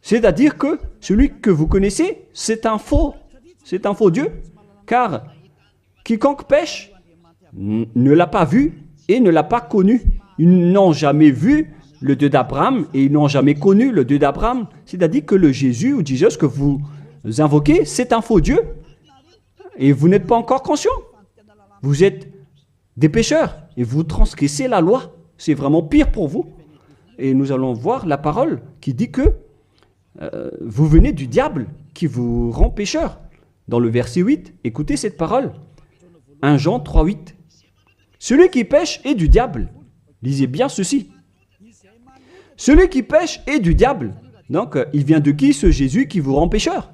C'est-à-dire que celui que vous connaissez, c'est un faux Dieu, car quiconque pêche ne l'a pas vu et ne l'a pas connu. Ils n'ont jamais vu le Dieu d'Abraham et ils n'ont jamais connu le Dieu d'Abraham. C'est-à-dire que le Jésus ou Jésus que vous invoquez, c'est un faux Dieu. Et vous n'êtes pas encore conscient. Vous êtes des pécheurs et vous transgressez la loi. C'est vraiment pire pour vous. Et nous allons voir la parole qui dit que vous venez du diable qui vous rend pécheur. Dans le verset 8, écoutez cette parole. 1 Jean 3, 8. Celui qui pêche est du diable. Lisez bien ceci. Celui qui pêche est du diable. Donc, il vient de qui ce Jésus qui vous rend pécheur?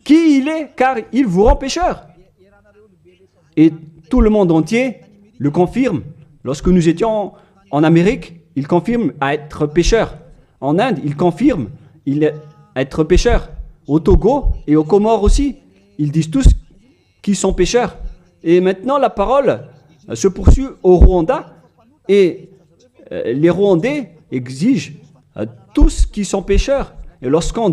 Qui il est, car il vous rend pécheur. Et tout le monde entier le confirme. Lorsque nous étions en Amérique, il confirme à être pécheur. En Inde, il confirme à être pécheur. Au Togo et aux Comores aussi, ils disent tous qu'ils sont pécheurs. Et maintenant, la parole se poursuit au Rwanda et les Rwandais exigent tous qui sont pécheurs. Et lorsqu'on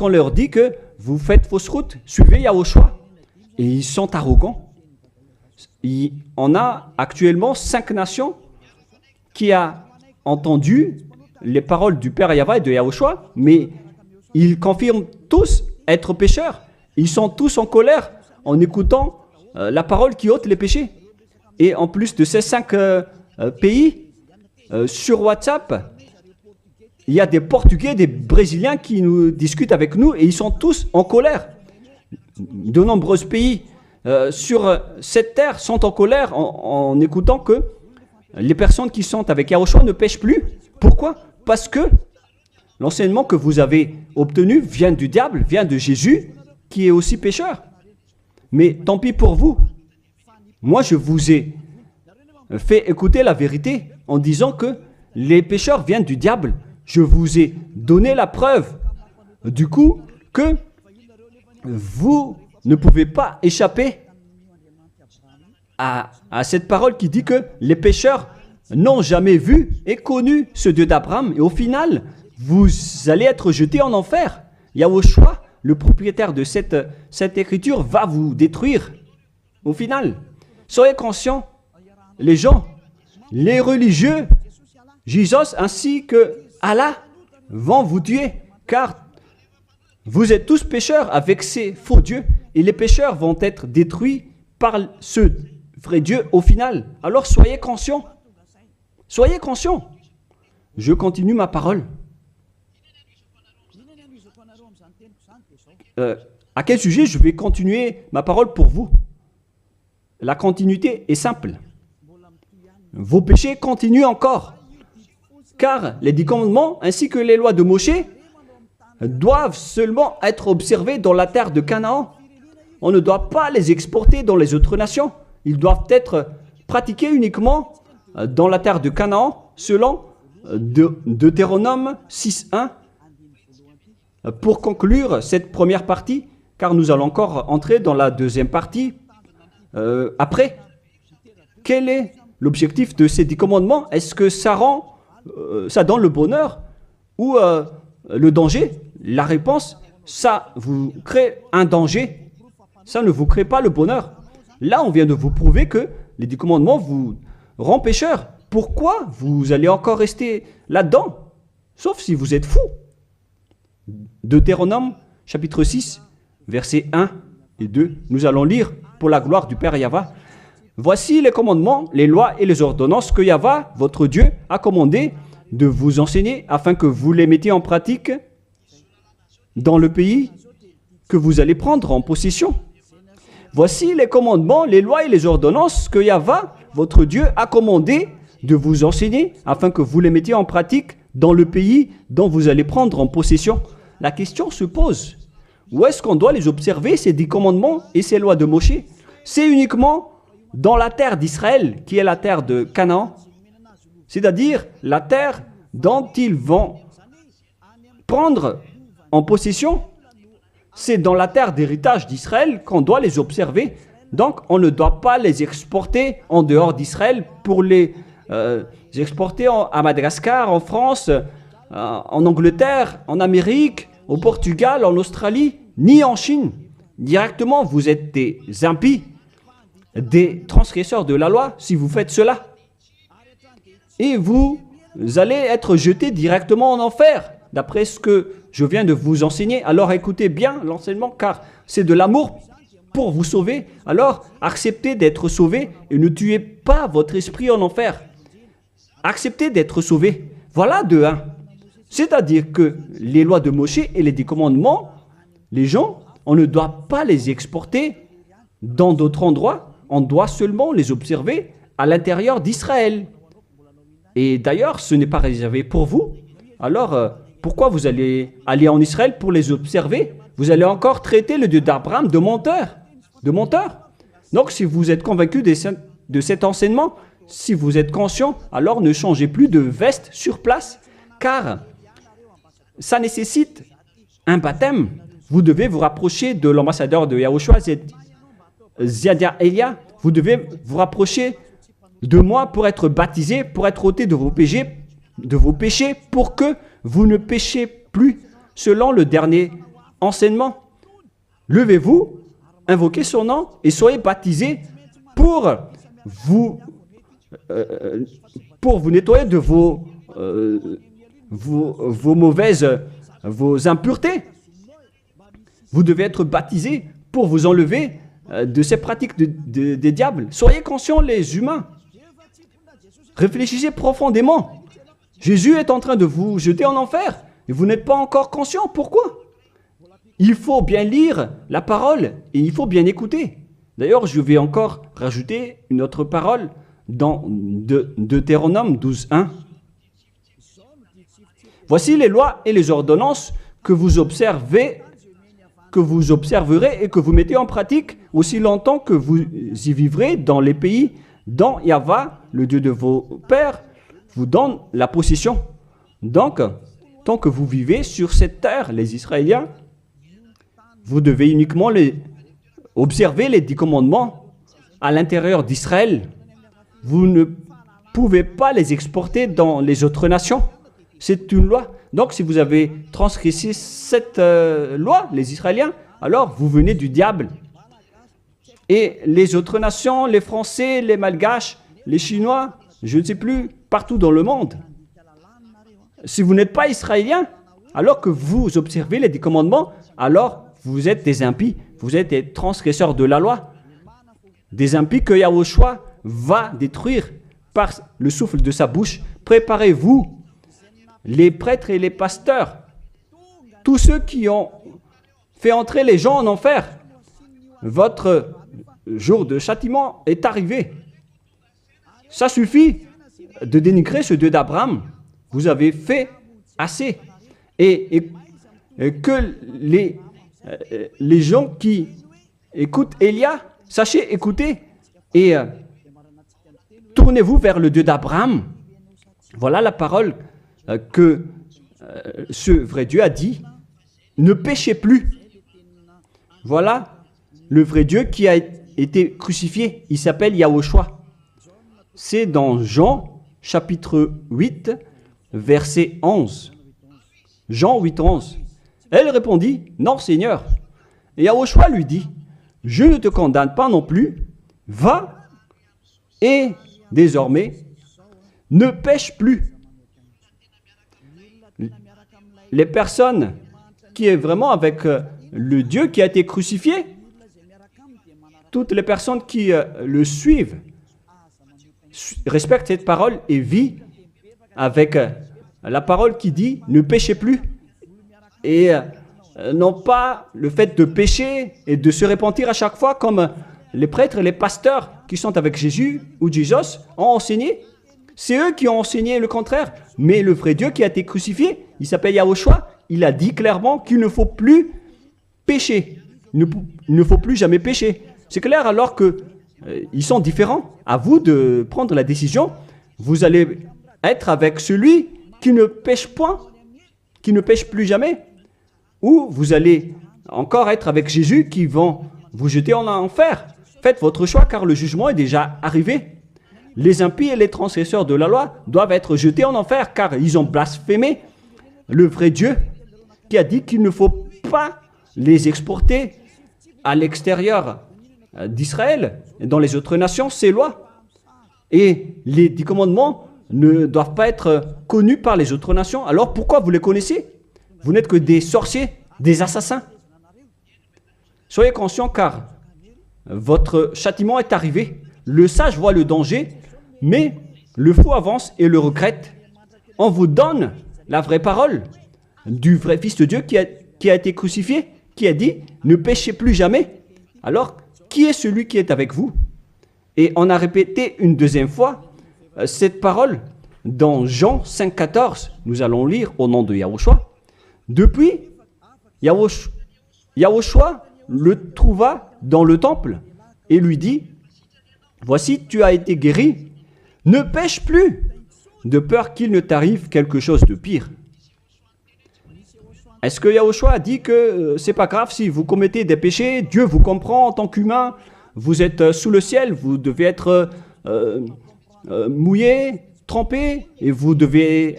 leur dit que vous faites fausse route, suivez Yahushua. Et ils sont arrogants. On a actuellement 5 nations qui ont entendu les paroles du Père Yahweh et de Yahushua, mais ils confirment tous être pécheurs. Ils sont tous en colère en écoutant la parole qui ôte les péchés. Et en plus de ces 5 pays, sur WhatsApp, il y a des Portugais, des Brésiliens qui nous discutent avec nous et ils sont tous en colère. De nombreux pays sur cette terre sont en colère en écoutant que les personnes qui sont avec Yahushua ne pêchent plus. Pourquoi? Parce que l'enseignement que vous avez obtenu vient du diable, vient de Jésus, qui est aussi pécheur. Mais tant pis pour vous. Moi, je vous ai fait écouter la vérité en disant que les pécheurs viennent du diable. Je vous ai donné la preuve du coup que vous ne pouvez pas échapper à cette parole qui dit que les pécheurs n'ont jamais vu et connu ce Dieu d'Abraham. Et au final, vous allez être jetés en enfer. Yahushua, le propriétaire de cette écriture, va vous détruire. Au final, soyez conscients, les gens, les religieux, Jésus ainsi que Allah vont vous tuer, car vous êtes tous pécheurs avec ces faux dieux, et les pécheurs vont être détruits par ce vrai Dieu au final. Alors soyez conscients. Soyez conscients. Je continue ma parole. À quel sujet je vais continuer ma parole pour vous? La continuité est simple. Vos péchés continuent encore. Car les 10 commandements ainsi que les lois de Moshe doivent seulement être observés dans la terre de Canaan. On ne doit pas les exporter dans les autres nations. Ils doivent être pratiqués uniquement dans la terre de Canaan, selon Deutéronome 6.1. Pour conclure cette première partie, car nous allons encore entrer dans la deuxième partie après. Quel est l'objectif de ces 10 commandements? Est-ce que ça donne le bonheur ou le danger? La réponse, ça vous crée un danger. Ça ne vous crée pas le bonheur. Là, on vient de vous prouver que les 10 commandements vous rendent pécheurs. Pourquoi vous allez encore rester là-dedans? Sauf si vous êtes fou. Deutéronome, chapitre 6, versets 1 et 2. Nous allons lire pour la gloire du Père Yahva. Voici les commandements, les lois et les ordonnances que Yahva, votre Dieu, a commandé de vous enseigner afin que vous les mettiez en pratique dans le pays que vous allez prendre en possession. Voici les commandements, les lois et les ordonnances que Yahva, votre Dieu, a commandé de vous enseigner afin que vous les mettiez en pratique dans le pays dont vous allez prendre en possession. La question se pose, où est-ce qu'on doit les observer, ces 10 commandements et ces lois de Moshe? C'est uniquement dans la terre d'Israël, qui est la terre de Canaan, c'est-à-dire la terre dont ils vont prendre en possession. C'est dans la terre d'héritage d'Israël qu'on doit les observer. Donc, on ne doit pas les exporter en dehors d'Israël pour les exporter à Madagascar, en France, en Angleterre, en Amérique, au Portugal, en Australie, ni en Chine. Directement, vous êtes des impies, des transgresseurs de la loi si vous faites cela. Et vous allez être jetés directement en enfer, d'après ce que je viens de vous enseigner. Alors écoutez bien l'enseignement, car c'est de l'amour pour vous sauver. Alors acceptez d'être sauvé et ne tuez pas votre esprit en enfer. Acceptez d'être sauvé. Voilà de 1. C'est-à-dire que les lois de Moshe et les 10 commandements, les gens, on ne doit pas les exporter dans d'autres endroits. On doit seulement les observer à l'intérieur d'Israël. Et d'ailleurs, ce n'est pas réservé pour vous. Alors, pourquoi vous allez aller en Israël pour les observer? Vous allez encore traiter le Dieu d'Abraham de menteur. De menteur. Donc, si vous êtes convaincu de cet enseignement, si vous êtes conscient, alors ne changez plus de veste sur place, car ça nécessite un baptême. Vous devez vous rapprocher de l'ambassadeur de Yahushua, Ziadia Elia. Vous devez vous rapprocher de moi pour être baptisé, pour être ôté de vos péchés, pour que vous ne péchiez plus selon le dernier enseignement. Levez-vous, invoquez son nom et soyez baptisés pour vous nettoyer de vos impuretés. Vous devez être baptisés pour vous enlever de ces pratiques des diables. Soyez conscients, les humains. Réfléchissez profondément. Jésus est en train de vous jeter en enfer et vous n'êtes pas encore conscient. Pourquoi? Il faut bien lire la parole et il faut bien écouter. D'ailleurs, je vais encore rajouter une autre parole dans Deutéronome 12.1. Voici les lois et les ordonnances que vous observerez et que vous mettez en pratique aussi longtemps que vous y vivrez dans les pays dont Yahva, le Dieu de vos pères, vous donne la possession. Donc, tant que vous vivez sur cette terre, les Israéliens, vous devez uniquement observer les 10 commandements à l'intérieur d'Israël. Vous ne pouvez pas les exporter dans les autres nations. C'est une loi. Donc, si vous avez transgressé cette loi, les Israéliens, alors vous venez du diable. Et les autres nations, les Français, les Malgaches, les Chinois, je ne sais plus, partout dans le monde. Si vous n'êtes pas israélien, alors que vous observez les 10 commandements, alors vous êtes des impies, vous êtes des transgresseurs de la loi, des impies que Yahushua va détruire par le souffle de sa bouche. Préparez-vous, les prêtres et les pasteurs, tous ceux qui ont fait entrer les gens en enfer. Votre jour de châtiment est arrivé. Ça suffit de dénigrer ce Dieu d'Abraham. Vous avez fait assez. Et que les gens qui écoutent Élia, sachez écouter et tournez-vous vers le Dieu d'Abraham. Voilà la parole que ce vrai Dieu a dit. Ne péchez plus. Voilà le vrai Dieu qui a été crucifié. Il s'appelle Yahushua. C'est dans Jean chapitre 8, verset 11. Jean 8, 11. Elle répondit, non Seigneur. Et Yahushua lui dit, je ne te condamne pas non plus. Va et désormais ne pêche plus. Les personnes qui est vraiment avec le Dieu qui a été crucifié, toutes les personnes qui le suivent, respectent cette parole et vivent avec la parole qui dit « ne péchez plus » et non pas le fait de pécher et de se repentir à chaque fois comme les prêtres et les pasteurs qui sont avec Jésus ou Jésus ont enseigné. C'est eux qui ont enseigné le contraire. Mais le vrai Dieu qui a été crucifié, il s'appelle Yahushua, il a dit clairement qu'il ne faut plus pécher. Il ne faut plus jamais pécher. C'est clair alors que ils sont différents. À vous de prendre la décision. Vous allez être avec celui qui ne pêche point, qui ne pêche plus jamais. Ou vous allez encore être avec Jésus qui vont vous jeter en enfer. Faites votre choix car le jugement est déjà arrivé. Les impies et les transgresseurs de la loi doivent être jetés en enfer car ils ont blasphémé le vrai Dieu qui a dit qu'il ne faut pas les exporter à l'extérieur d'Israël et dans les autres nations, ces lois. Et les 10 commandements ne doivent pas être connus par les autres nations. Alors pourquoi vous les connaissez? Vous n'êtes que des sorciers, des assassins. Soyez conscients car votre châtiment est arrivé. Le sage voit le danger, mais le fou avance et le regrette. On vous donne la vraie parole du vrai Fils de Dieu qui a été crucifié, qui a dit « ne péchez plus jamais ». Alors, qui est celui qui est avec vous? Et on a répété une deuxième fois cette parole dans Jean 5,14. Nous allons lire au nom de Yahushua. Depuis, Yahushua le trouva dans le temple et lui dit « Voici, tu as été guéri, ne pêche plus, de peur qu'il ne t'arrive quelque chose de pire. » Est-ce que Yahushua a dit que c'est pas grave si vous commettez des péchés, Dieu vous comprend en tant qu'humain, vous êtes sous le ciel, vous devez être mouillé, trempé, et vous devez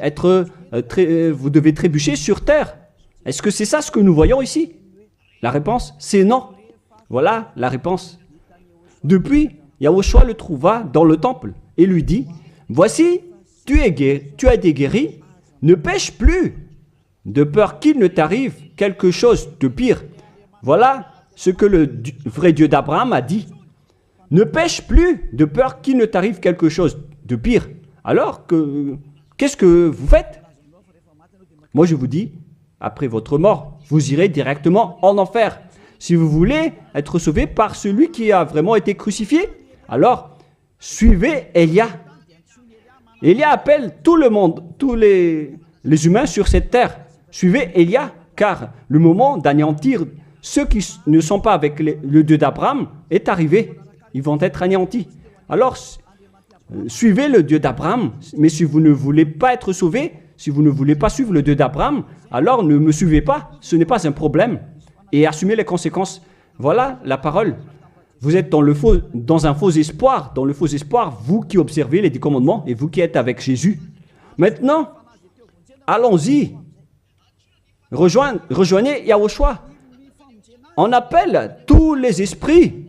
trébucher sur terre. Est-ce que c'est ça ce que nous voyons ici? La réponse, c'est non. Voilà la réponse. Depuis, Yahushua le trouva dans le temple et lui dit, « Voici, tu as été guéri, ne pêche plus, de peur qu'il ne t'arrive quelque chose de pire. » Voilà ce que le vrai Dieu d'Abraham a dit. Ne pêche plus, de peur qu'il ne t'arrive quelque chose de pire. Alors, qu'est-ce que vous faites? Moi, je vous dis, après votre mort, vous irez directement en enfer. Si vous voulez être sauvé par celui qui a vraiment été crucifié, alors suivez Élia. Élia appelle tout le monde, tous les humains sur cette terre. Suivez Élia, car le moment d'anéantir ceux qui ne sont pas avec le Dieu d'Abraham est arrivé. Ils vont être anéantis. Alors, suivez le Dieu d'Abraham, mais si vous ne voulez pas être sauvé, si vous ne voulez pas suivre le Dieu d'Abraham, alors ne me suivez pas, ce n'est pas un problème. Et assumez les conséquences. Voilà la parole. Vous êtes dans un faux espoir, vous qui observez les 10 commandements et vous qui êtes avec Jésus. Maintenant, allons-y. Rejoignez Yahushua. On appelle tous les esprits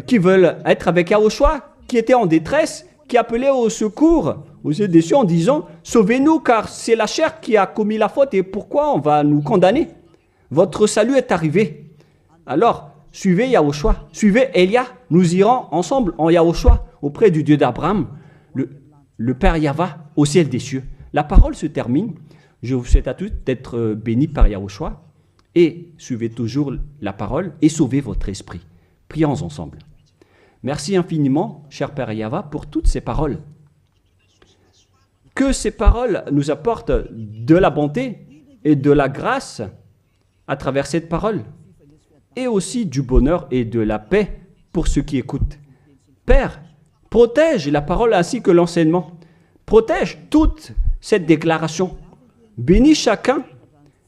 qui veulent être avec Yahushua, qui étaient en détresse, qui appelait au secours aux yeux des cieux en disant « Sauvez-nous, car c'est la chair qui a commis la faute et pourquoi on va nous condamner? Votre salut est arrivé. » Alors, suivez Yahushua, suivez Elia. Nous irons ensemble en Yahushua auprès du Dieu d'Abraham, le Père Yahva, au ciel des cieux. La parole se termine. Je vous souhaite à tous d'être bénis par Yahushua et suivez toujours la parole et sauvez votre esprit. Prions ensemble. Merci infiniment, cher Père Yahva, pour toutes ces paroles. Que ces paroles nous apportent de la bonté et de la grâce à travers cette parole, et aussi du bonheur et de la paix pour ceux qui écoutent. Père, protège la parole ainsi que l'enseignement. Protège toute cette déclaration. Bénis chacun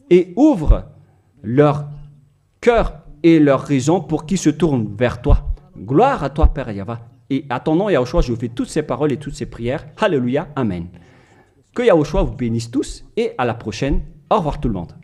et ouvre leur cœur et leur raison pour qu'ils se tournent vers toi. Gloire à toi, Père Yahva. Et à ton nom, Yahushua, je fais toutes ces paroles et toutes ces prières. Alléluia, Amen. Que Yahushua vous bénisse tous et à la prochaine. Au revoir tout le monde.